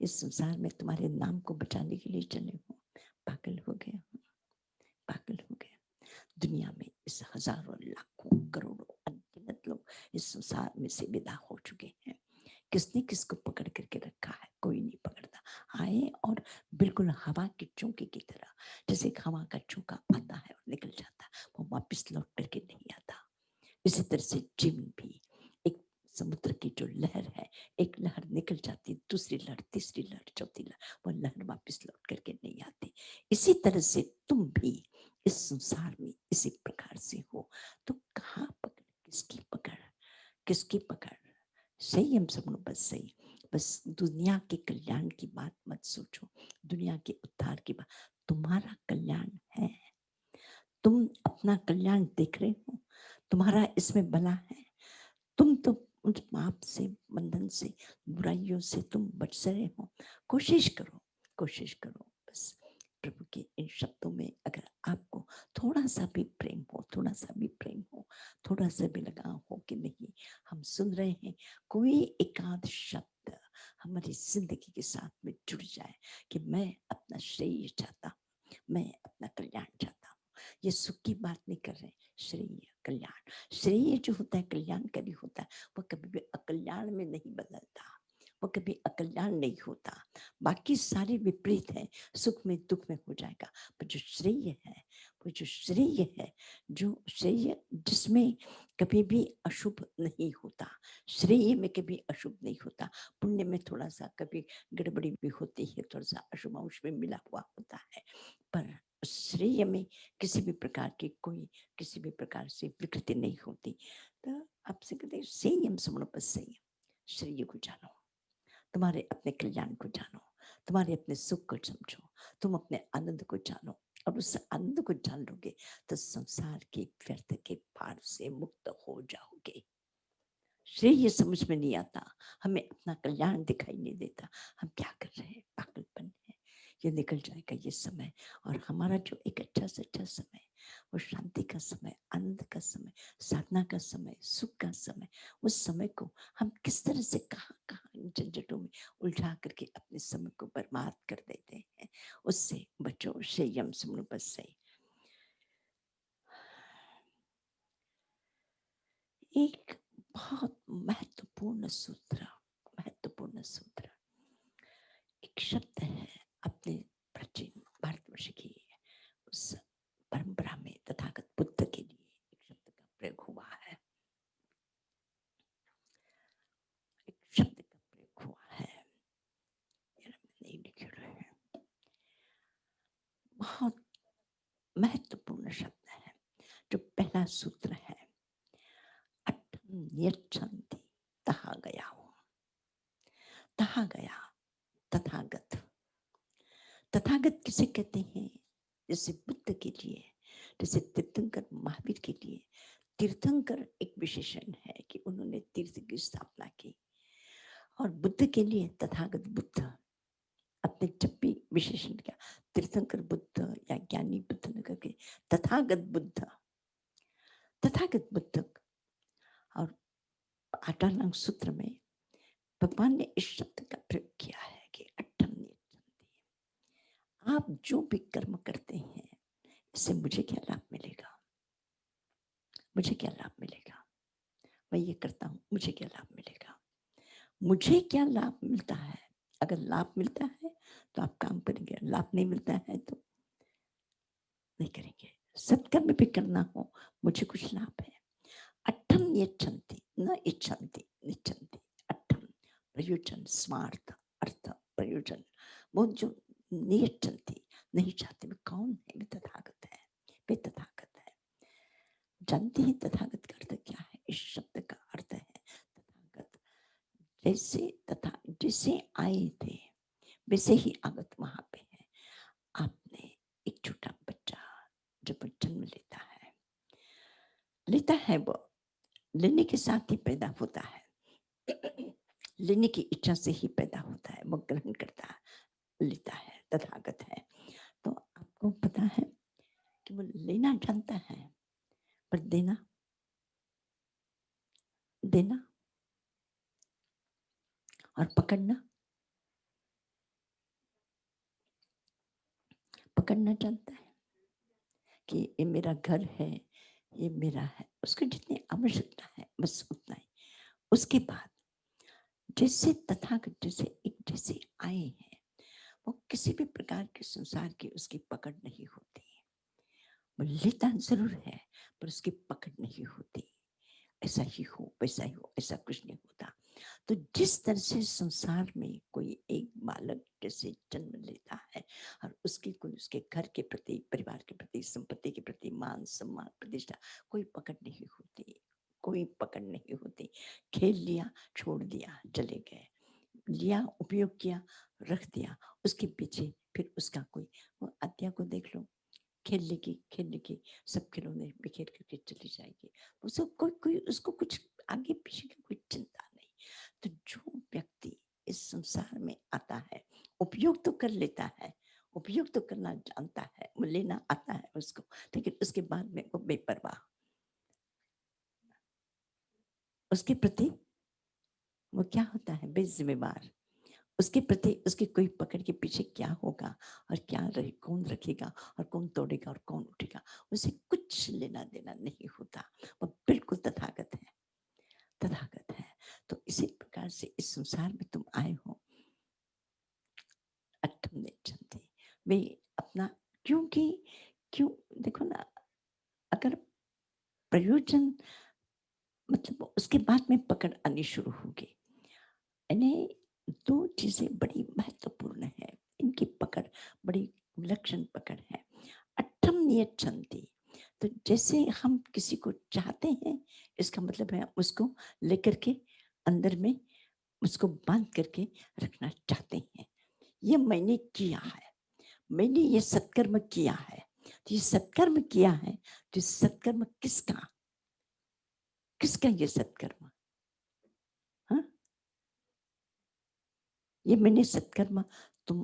इस संसार में तुम्हारे नाम को बचाने के लिए चले हो। पागल हो गए हो, पागल हो गए। दुनिया में इस हजारों लाखों करोड़ों अनगिनत लोग इस संसार में से विदा हो चुके हैं। किसने किसको पकड़ करके रखा है? कोई नहीं पकड़ता। आए और बिल्कुल हवा के झोंके की तरह, जैसे एक हवा का झोंका आता है और निकल जाता है, वो वापिस लौट करके नहीं आता। इसी तरह से जीवन भी एक समुद्र की जो लहर है, एक लहर निकल जाती, दूसरी लहर, तीसरी लहर, चौथी लहर, वो लहर वापस लौट करके नहीं आती। इसी तरह से तुम भी इस संसार में इसी प्रकार से हो। तो कहाँ पकड़, किसकी पकड़, किसकी पकड़? संयम समझो बस, सही, बस दुनिया के कल्याण की बात मत सोचो, दुनिया के उद्धार की बात। तुम्हारा कल्याण है, तुम अपना कल्याण देख रहे हो, तुम्हारा इसमें भला है। तुम तो उस पाप से, बंधन से, बुराइयों से तुम बच से रहे हो। कोशिश करो, कोशिश करो। बस प्रभु के इन शब्दों में अगर आपको थोड़ा सा भी प्रेम हो, थोड़ा सा भी प्रेम हो, थोड़ा सा भी लगाव हो कि नहीं हम सुन रहे हैं, कोई एकाध शब्द हमारी जिंदगी के साथ में जुड़ जाए कि मैं अपना श्रेय चाहता, मैं अपना कल्याण चाहता हूँ। ये सुख की बात नहीं कर रहे, श्रेय, कल्याण। श्रेय जो होता है कल्याणकारी होता है, वो कभी भी अकल्याण में नहीं बदलता, वो कभी अकल्याण नहीं होता। बाकी सारे विपरीत है, सुख में दुख में हो जाएगा, पर जो श्रेय है, वो जो श्रेय है, जो श्रेय जिसमें कभी भी अशुभ नहीं होता, श्रेय में कभी अशुभ नहीं होता। पुण्य में थोड़ा सा कभी गड़बड़ी भी होती है, थोड़ा सा अशुभ अंश में मिला हुआ होता है, पर श्रेय में किसी भी प्रकार की कोई किसी भी प्रकार से विकृति नहीं होती। तो आपसे कहते संयम, समझो बस संयम। श्रेय को जानो, तुम्हारे अपने कल्याण को जानो, तुम्हारे अपने सुख को समझो, तुम अपने आनंद को जानो, और उस आनंद को जान लोगे तो संसार के व्यर्थ के भार से मुक्त हो जाओगे। श्रेय समझ में नहीं आता, हमें अपना कल्याण दिखाई नहीं देता, हम क्या कर रहे हैं? पागलपन है। ये निकल जाएगा ये समय, और हमारा जो एक अच्छा से अच्छा समय, वो शांति का समय, आनंद का समय, साधना का समय, सुख का समय, उस समय को हम किस तरह से कहाँ कहाँ इन झंझटों में उलझा करके अपने समय को बर्बाद कर देते हैं। उससे बचो, संयम सुनो बस से। एक बहुत महत्वपूर्ण सूत्र, महत्वपूर्ण सूत्र, एक शब्द है अपने प्राचीन भारतवर्ष की उस परंपरा में तथागत बुद्ध के लिए एक शब्द का प्रयोग हुआ है, एक शब्द का प्रयोग हुआ है, नहीं लिखे रहे हैं, बहुत महत्वपूर्ण शब्द है। जो पहला सूत्र है, अट्ठम यच्छन्ति, तहा गया हो। तहा गया, तथागत। तथागत किसे कहते हैं? जैसे बुद्ध के लिए, जैसे तीर्थंकर महावीर के लिए, तीर्थंकर एक विशेषण है कि उन्होंने तीर्थ की स्थापना की, और बुद्ध के लिए तथागत बुद्ध। अपने जब भी विशेषण किया, तीर्थंकर बुद्ध या ज्ञानी बुद्ध ने करके तथागत बुद्ध, तथागत बुद्ध। और 8वां सूत्र में भगवान ने इस शब्द का प्रयोग किया है कि अट्ठम यच्छन्ति। आप जो भी कर्म करते हैं, इससे मुझे क्या लाभ मिलेगा? मुझे क्या लाभ मिलेगा? मैं ये करता हूँ, मुझे क्या लाभ मिलेगा? मुझे क्या लाभ मिलता है? अगर लाभ मिलता है तो आप काम करेंगे, लाभ नहीं मिलता है तो नहीं करेंगे। सत्कर्म भी करना हो, मुझे कुछ लाभ है। अट्ठम यच्छन्ति, न इच्छन्ति, निच्छन्ति। अट्ठम प्रयोजन, स्वार्थ, अर्थ, प्रयोजन। वो जो नियच्छन्ति, नहीं चाहते। वे कौन है? वे तथागत है, वे तथागत है। जानते हैं तथागत का अर्थ क्या है? इस शब्द का अर्थ है तथागत, जैसे तथा जैसे आए थे वैसे ही आगत वहां पे है। आपने एक छोटा बच्चा जब जन्म लेता है वो लेने के साथ ही पैदा होता है। लेने की इच्छा से ही पैदा होता है, वो ग्रहण करता है, लेता है, तथागत है। तो आपको पता है कि वो लेना जानता है, पर देना देना और पकड़ना पकड़ना जानता है कि ये मेरा घर है, ये मेरा है। उसको जितनी आवश्यकता है बस उतना ही। उसके बाद जैसे तथागत जैसे एक जैसे आए हैं, वो किसी भी प्रकार के संसार की उसकी पकड़ नहीं होती। वो लेता जरूर है पर उसकी पकड़ नहीं होती। ऐसा ही हो, वैसा ही हो, ऐसा कुछ नहीं होता। तो जिस तरह से संसार में कोई एक बालक जैसे जन्म लेता है और उसकी कोई उसके घर के प्रति, परिवार के प्रति, संपत्ति के प्रति, मान सम्मान, प्रतिष्ठा, कोई पकड़ नहीं होती, कोई पकड़ नहीं होती। खेल लिया, छोड़ दिया, चले गए, लिया, उपयोग किया, रख दिया, उसके पीछे फिर उसका कोई, वो अद्या को देख लो, खेल लेगी, सब खिलौने बिखेर करके चली जाएगी। उसको कोई उसको कुछ आगे पीछे की कोई चिंता नहीं। तो जो व्यक्ति इस संसार में आता है, उपयोग तो कर लेता है, उपयोग तो करना जानता है, वो लेना आता है उसको, लेकिन उसके बाद में वो बेपरवाह, उसके प्रति वो क्या होता है? बेजिम्मेवार। उसके प्रति उसकी कोई पकड़ के पीछे क्या होगा और क्या रहे, कौन रखेगा और कौन तोड़ेगा और कौन उठेगा, उसे कुछ लेना देना नहीं होता। वो बिल्कुल तथागत है, तथागत है। तो इसी प्रकार से इस संसार में तुम आए हो, अट्ठम नेच्छन्ति, वे अपना, क्योंकि क्यों देखो ना, अगर प्रयोजन मतलब उसके बाद में पकड़ आनी शुरू होगी। यानी दो चीजें बड़ी महत्वपूर्ण है, इनकी पकड़ बड़ी विलक्षण पकड़ है। अट्ठम नियच्छन्ति, तो जैसे हम किसी को चाहते हैं, इसका मतलब है उसको लेकर के अंदर में उसको बांध करके रखना चाहते हैं। ये मैंने किया है, मैंने ये सत्कर्म किया है। तो ये सत्कर्म किया है, तो सत्कर्म किसका? किसका ये सत्कर्म? हाँ, ये मैंने सत्कर्म तुम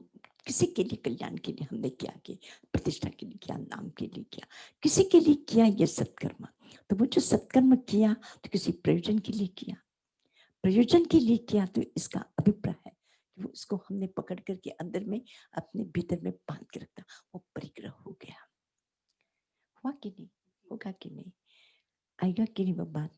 किसी के लिए, कल्याण के लिए हमने किया, कि प्रतिष्ठा के लिए किया, नाम के लिए किया, किसी के लिए किया ये सत्कर्म। तो वो जो सत्कर्म किया तो किसी प्रयोजन के लिए किया, प्रयोजन के लिए किया, तो इसका अभिप्राय है कि वो इसको हमने पकड़ करके अंदर में अपने भीतर में बांध के रखता, वो परिग्रह हो गया। हुआ कि नहीं? होगा कि नहीं? आएगा कि नहीं वो बात?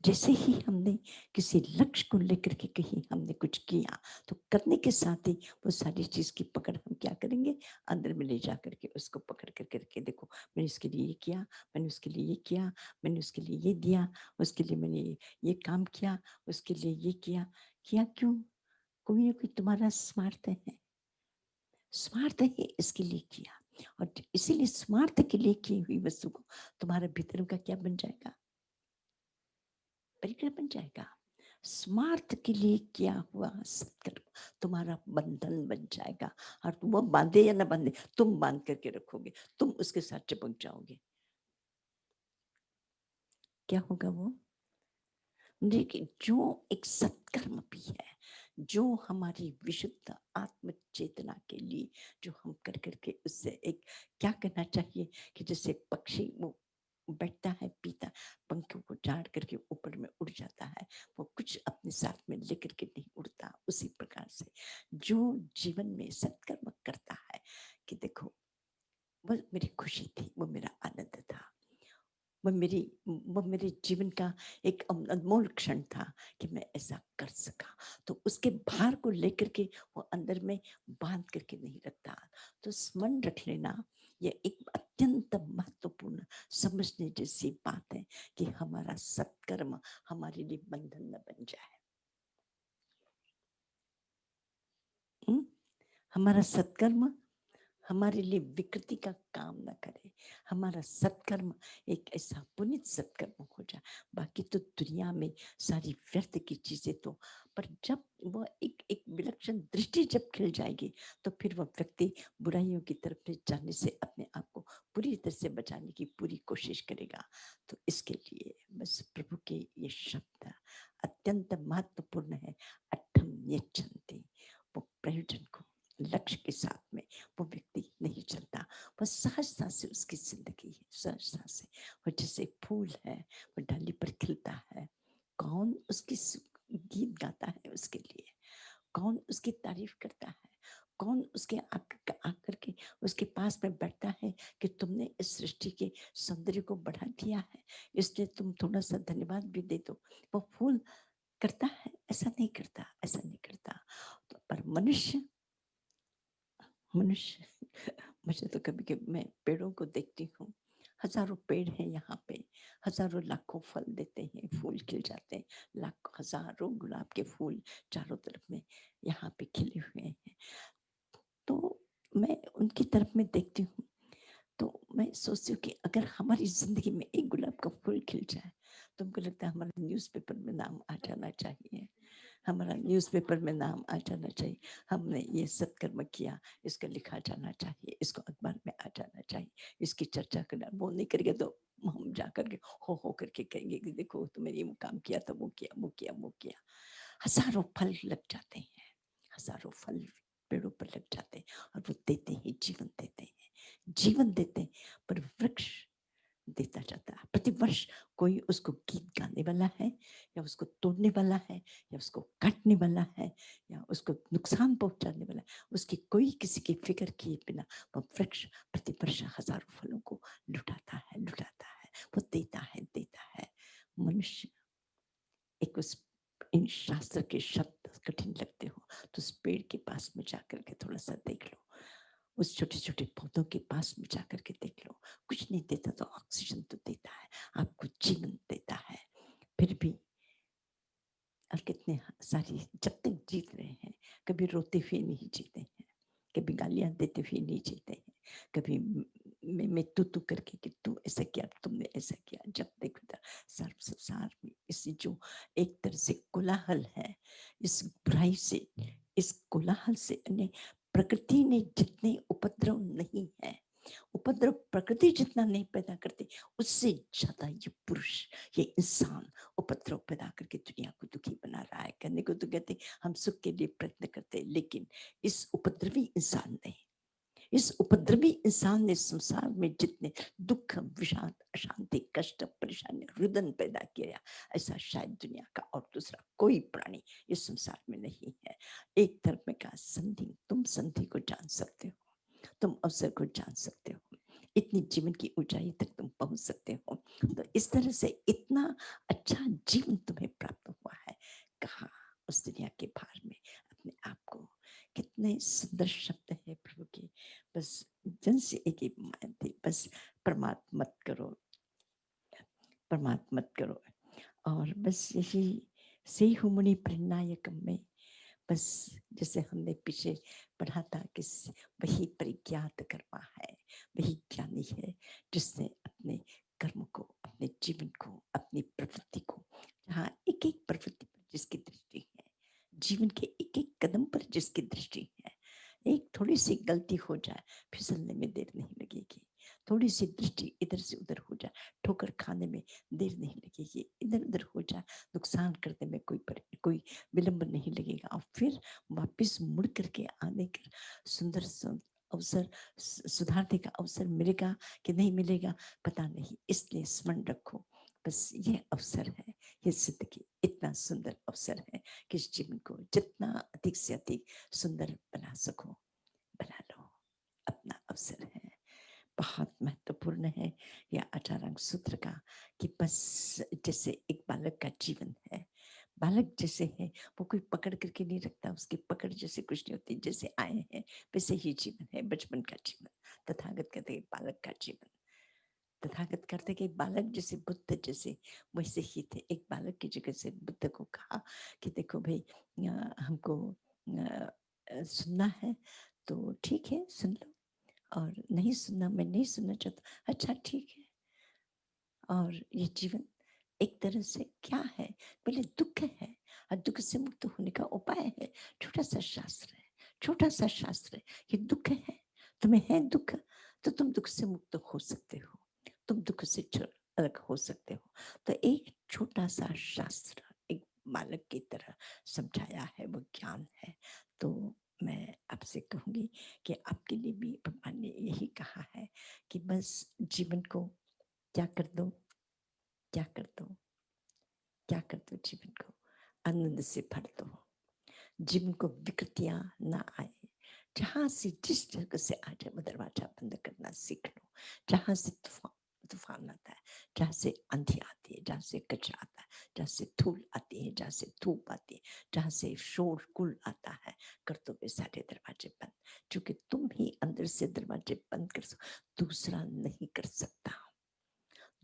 जैसे ही हमने किसी लक्ष्य को लेकर के कहीं हमने कुछ किया, तो करने के साथ ही वो सारी चीज की पकड़ हम क्या करेंगे, अंदर में ले जा करके उसको पकड़ कर करके, देखो मैंने इसके लिए ये किया, मैंने उसके लिए ये किया, मैंने उसके लिए ये दिया, उसके लिए मैंने ये काम किया, उसके लिए ये किया। किया क्यों? कोई ना कोई तुम्हारा स्वार्थ है, स्वार्थ है, इसके लिए किया। और इसीलिए स्वार्थ के लिए की हुई वस्तु को तुम्हारे भीतर का क्या बन जाएगा? परिग्रह बन जाएगा। स्वार्थ के लिए किया हुआ सत्कर्म तुम्हारा बंधन बन जाएगा, और तुम वो बांधे या ना बांधे, तुम बांध करके रखोगे, तुम उसके साथ चिपक जाओगे। क्या होगा वो? देखिए, जो एक सत्कर्म भी है, जो हमारी विशुद्ध आत्म चेतना के लिए जो हम कर करके उससे एक क्या करना चाहिए कि जैसे पक्षी वो बैठता है, पीता, पंखों को झाड़ करके ऊपर में उड़ जाता है, वो कुछ अपने साथ में लेकर के नहीं उड़ता। उसी प्रकार से जो जीवन में सत्कर्म करता है कि देखो, वो मेरी खुशी थी, वो मेरा आनंद था, वो मेरे जीवन का एक अनमोल क्षण था कि मैं ऐसा कर सका। तो उसके भार को लेकर के वो अंदर में बांध करके नहीं रखता। तो स्मरण रख लेना, ये एक अत्यंत महत्वपूर्ण समझने जैसी बात है कि हमारा सत्कर्म हमारे लिए बंधन न बन जाए। हमारा सत्कर्म हमारे लिए विकृति का काम न करे। हमारा सत्कर्म एक ऐसा पुनित सत्कर्म हो जाए। बाकी तो दुनिया में सारी व्यर्थ की चीजें तो, पर जब वह एक विलक्षण दृष्टि जब खिल जाएगी तो फिर वह व्यक्ति बुराइयों की तरफ जाने से अपने आप को पूरी तरह से बचाने की पूरी कोशिश करेगा। तो इसके लिए बस प्रभु के ये शब्द अत्यंत महत्वपूर्ण है। अट्ठम यच्छन्ति, वो प्रयोजन को लक्ष्य के साथ में वो व्यक्ति नहीं चलता। वह सहजता से उसकी जिंदगी है, सहजता से। वो जैसे फूल है, वो डाली पर खिलता है, कौन उसकी गीत गाता है उसके लिए, कौन उसकी तारीफ करता है, कौन उसके आकर के उसके पास में बैठता है कि तुमने इस सृष्टि के सौंदर्य को बढ़ा दिया है, इसलिए तुम थोड़ा सा धन्यवाद भी दे दो। वो फूल करता है? ऐसा नहीं करता, ऐसा नहीं करता। तो पर मनुष्य मुझे तो कभी कभी मैं पेड़ों को देखती हूँ, हजारों पेड़ हैं यहाँ पे, हजारों लाखों फल देते हैं, फूल खिल जाते हैं, लाख हजारों गुलाब के फूल चारों तरफ में यहाँ पे खिले हुए हैं। तो मैं उनकी तरफ में देखती हूँ, तो मैं सोचती हूँ कि अगर हमारी जिंदगी में एक गुलाब का फूल खिल जाए तो हमको लगता है हमारे न्यूज़पेपर में नाम आ जाना चाहिए, हमारा न्यूज़पेपर में नाम आ जाना चाहिए, हमने ये सत्कर्म किया, इसका लिखा जाना चाहिए, इसको अखबार में आ जाना चाहिए, इसकी चर्चा करना। वो नहीं करेंगे तो हम जा करके हो करके कहेंगे कि देखो तुमने ये काम किया था, वो किया, वो किया, वो किया। हजारों फल लग जाते हैं, हजारों फल पेड़ों पर लग जाते हैं, और वो देते हैं, जीवन देते हैं, जीवन देते हैं। पर वृक्ष देता जाता है प्रतिवर्ष, कोई उसको गीत गाने वाला है, या उसको तोड़ने वाला है, या उसको काटने वाला है, या उसको नुकसान पहुंचाने वाला है, उसकी कोई किसी की फिक्र किए बिना वह वृक्ष प्रतिवर्ष हजारों फलों को लुटाता है, लुटाता है, वो देता है, देता है। मनुष्य एक उस इन शास्त्र के शब्द कठिन लगते हो तो उस पेड़ के पास में जाकर के थोड़ा सा देख लो, उस छोटे छोटे पौधों के पास में जाकर के देख लो। कुछ नहीं देता तो ऑक्सीजन तो देता है, आपको जीवन देता है। फिर भी और कितने सारी जब तक जीत रहे हैं, कभी रोते हुए नहीं जीते हैं, कभी गालियां देते हुए नहीं जीते हैं, कभी मैं तू करके कि तू ऐसा किया, तुमने ऐसा किया। जब देखो सर्व संसार में इस जो एक तरह से कोलाहल है, इस बुराई से, इस कोलाहल से प्रकृति ने जितने उपद्रव नहीं है, उपद्रव प्रकृति जितना नहीं पैदा करती, उससे ज्यादा ये पुरुष, ये इंसान उपद्रव पैदा करके दुनिया को दुखी बना रहा है। करने को तो कहते हम सुख के लिए प्रयत्न करते, लेकिन इस उपद्रवी इंसान ने, इस उपद्रवी इंसान ने संसार में जितने दुख, विषाद, अशांति, कष्ट, परेशानी, रुदन पैदा किया, ऐसा शायद दुनिया का और दूसरा कोई प्राणी इस संसार में नहीं है। एक तरफ में कहा संधि, तुम संधि को जान सकते हो, तुम अवसर को जान सकते हो, इतनी जीवन की ऊंचाई तक तुम पहुंच सकते हो। तो इस तरह से इतना अच्छा जीवन तुम्हें प्राप्त हुआ है, कहा उस दुनिया के भार में अपने आप को। कितने सुंदर शब्द है प्रभु के। बस जन से एक ही मान थी, बस परमात्मा करो, परमात्मा करो। और बस यही से हुमुनि प्रेरणायकम में, बस जैसे हमने पीछे पढ़ा था कि वही परिज्ञात कर्मा है, वही ज्ञानी है जिसने अपने कर्म को, अपने जीवन को, अपनी प्रवृत्ति को, जहाँ एक एक प्रवृत्ति पर जिसकी दृष्टि है, जीवन के एक एक कदम पर जिसकी दृष्टि है, एक थोड़ी सी गलती हो जाए फिसलने में देर नहीं लगेगी, थोड़ी सी दृष्टि इधर से उधर हो जाए ठोकर खाने में देर नहीं लगेगी, इधर उधर हो जाए नुकसान करने में कोई विलंब नहीं लगेगा, और फिर वापस मुड़ करके आने का सुंदर अवसर, सुधारने का अवसर मिलेगा कि नहीं मिलेगा पता नहीं। इसलिए स्मरण रखो, बस ये अवसर है, ये जिंदगी इतना सुंदर अवसर है कि इस जीवन को जितना अधिक से अधिक सुंदर बना सको बना लो, अपना अवसर है। बहुत महत्वपूर्ण है यह अठारंग सूत्र का कि बस जैसे एक बालक का जीवन है, बालक जैसे है वो कोई पकड़ करके नहीं रखता, उसकी पकड़ जैसे कुछ नहीं होती, जैसे आए हैं वैसे ही जीवन है, बचपन का जीवन। तथागत कहते हैं बालक का जीवन, तथागत करते कि बालक जैसे बुद्ध जैसे वैसे ही थे। एक बालक की जगह से बुद्ध को कहा कि देखो भाई हमको सुनना है तो ठीक है सुन लो, और नहीं सुनना, मैं नहीं सुनना चाहता, अच्छा ठीक है। और ये जीवन एक तरह से क्या है, पहले दुख है और दुख से मुक्त होने का उपाय है, छोटा सा शास्त्र है, छोटा सा शास्त्र है। ये दुख है, तुम्हें है दुख तो तुम दुख से मुक्त हो सकते हो, तुम दुख से अलग हो सकते हो। तो एक छोटा सा शास्त्र एक बालक की तरह समझाया है, वो ज्ञान है। तो मैं आपसे कहूंगी कि आपके लिए भी भगवान ने यही कहा है कि बस जीवन को क्या कर दो, क्या कर दो, क्या कर दो, जीवन को आनंद से भर दो, जीवन को विकृतियां ना आए, जहां से जिस जगह से आ जाए वो दरवाजा बंद करना सीख लो। जहां से तूफान आता है, जहाँ से आंधी आती है, जहाँ से कचरा आता है, जहाँ से धूल आती है, जहाँ से धूप आती है, जहाँ से शोर गुल आता है, कर दो वे सारे दरवाजे बंद, क्योंकि तुम ही अंदर से दरवाजे बंद कर सकते, दूसरा नहीं कर सकता,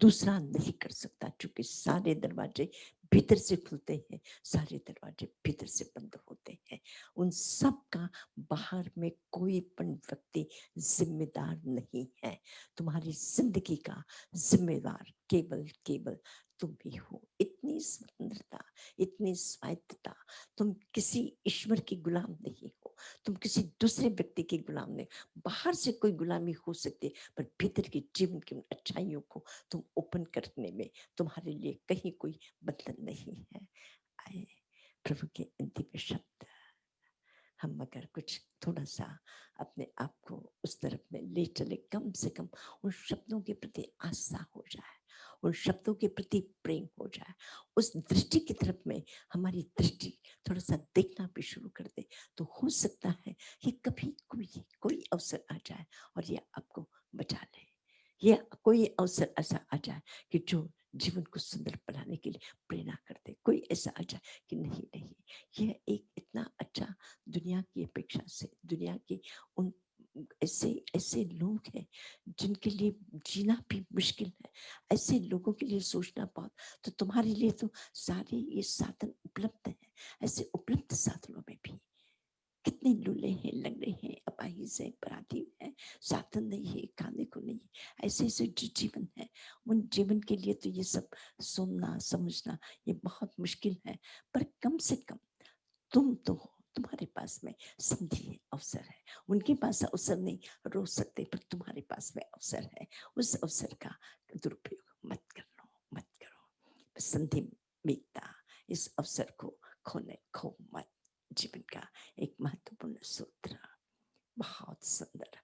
दूसरा नहीं कर सकता, क्योंकि सारे दरवाजे भीतर से खुलते हैं, सारे दरवाजे भीतर से बंद होते हैं। उन सब का बाहर में कोई पण व्यक्ति जिम्मेदार नहीं है। तुम्हारी जिंदगी का जिम्मेदार केवल केवल तुम ही हो। इतनी स्वतंत्रता, इतनी स्वायत्तता, तुम किसी ईश्वर की गुलाम नहीं हो, तुम किसी दूसरे व्यक्ति के गुलाम नहीं। बाहर से कोई गुलामी हो सकती है, पर भीतर के जीवन की अच्छाइयों को तुम ओपन करने में तुम्हारे लिए कहीं कोई बंधन नहीं है। आए प्रभु के अंतिम शब्द, हम अगर कुछ थोड़ा सा अपने आप को उस तरफ में ले चले, कम से कम उन शब्दों के प्रति आस्था हो जाए, उन शब्दों के प्रति प्रेम हो जाए, उस दृष्टि की तरफ में हमारी दृष्टि थोड़ा सा देखना भी शुरू कर दे, तो हो सकता है कि कभी कोई अवसर आ जाए और ये आपको बचा ले, ये कोई अवसर ऐसा आ जाए कि जो जीवन को सुंदर बनाने के लिए प्रेरणा कर दे, कोई ऐसा आ जाए कि नहीं नहीं, यह एक इतना अच्छा दुनिया की अपेक्षा से, दुनिया के उन ऐसे ऐसे लोग हैं जिनके लिए जीना भी मुश्किल है, ऐसे लोगों के लिए सोचना बहुत, तो तुम्हारे लिए तो सारे ये साधन उपलब्ध हैं। ऐसे उपलब्ध साधनों में भी कितने लूले हैं, लंगड़े हैं, अपाहिज हैं, पराधीन हैं, साधन नहीं है, खाने को नहीं है, ऐसे ऐसे जो जीवन है, उन जीवन के लिए तो ये सब सुनना समझना ये बहुत मुश्किल है। पर कम से कम तुम तो हो, तुम्हारे पास में संधि है, अवसर है। उनके पास अवसर नहीं, रो सकते, पर तुम्हारे पास में अवसर है। उस अवसर का दुरुपयोग मत कर लो, मत करो। संधि मिलता, इस अवसर को खो मत। जीवन का एक महत्वपूर्ण सूत्र, बहुत सुंदर,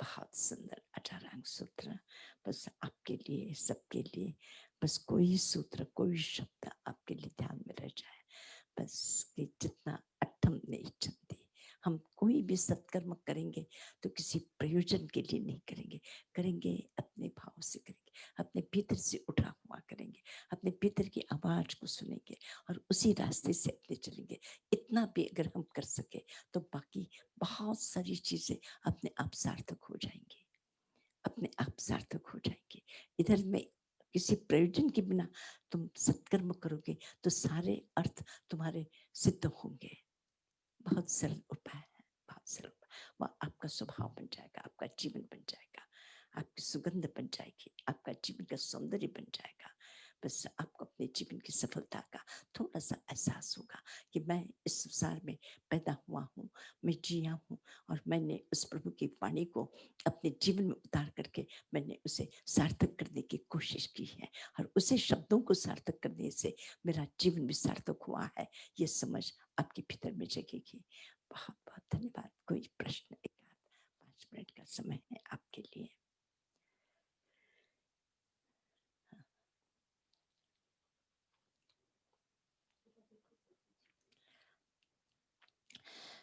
बहुत सुंदर 18 सूत्र, बस आपके लिए, सबके लिए, बस कोई सूत्र, कोई शब्द आपके लिए ध्यान में रह जाए, बस कि जितना अठम नहीं चलती, हम कोई भी सत्कर्म करेंगे तो किसी प्रयोजन के लिए नहीं करेंगे, करेंगे अपने भाव से करेंगे, अपने भीतर से उठा हुआ करेंगे, अपने भीतर की आवाज को सुनेंगे और उसी रास्ते से अपने चलेंगे। इतना भी अगर हम कर सके तो बाकी बहुत सारी चीजें अपने आप सार्थक हो जाएंगी, अपने आप सार्थक हो जाएंगे। इधर में किसी प्रयोजन के बिना तुम सत्कर्म करोगे तो सारे अर्थ तुम्हारे सिद्ध होंगे। बहुत सरल उपाय है, बहुत सरल उपाय। वह आपका स्वभाव बन जाएगा, आपका जीवन बन जाएगा। आपकी सुगंध बन जाएगी, आपका जीवन का सौंदर्य बन जाएगा। बस आपको अपने जीवन की सफलता का थोड़ा सा एहसास होगा कि मैं इस संसार में पैदा हुआ हूँ, मैं जिया हूँ, और मैंने उस प्रभु की वाणी को अपने जीवन में उतार करके मैंने उसे सार्थक करने की कोशिश की है, और उसे शब्दों को सार्थक करने से मेरा जीवन भी सार्थक हुआ है, ये समझ आपके भीतर में जगेगी। बहुत बहुत धन्यवाद। कोई प्रश्न? 5 मिनट का समय है आपके लिए।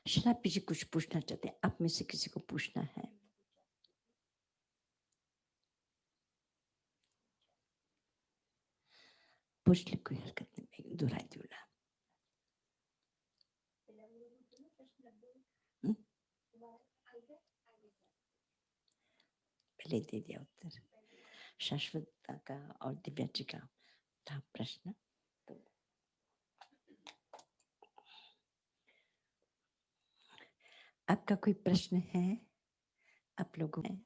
शराबी जी कुछ पूछना चाहते हैं? आप में से किसी को पूछना है? पूछ ले, कोई हरकत नहीं, दोहराई दूल्हा। पहले दे दिया उत्तर। शाश्वतता का और दिव्या जी का था प्रश्न। तो आपका कोई प्रश्न है आप लोगों में?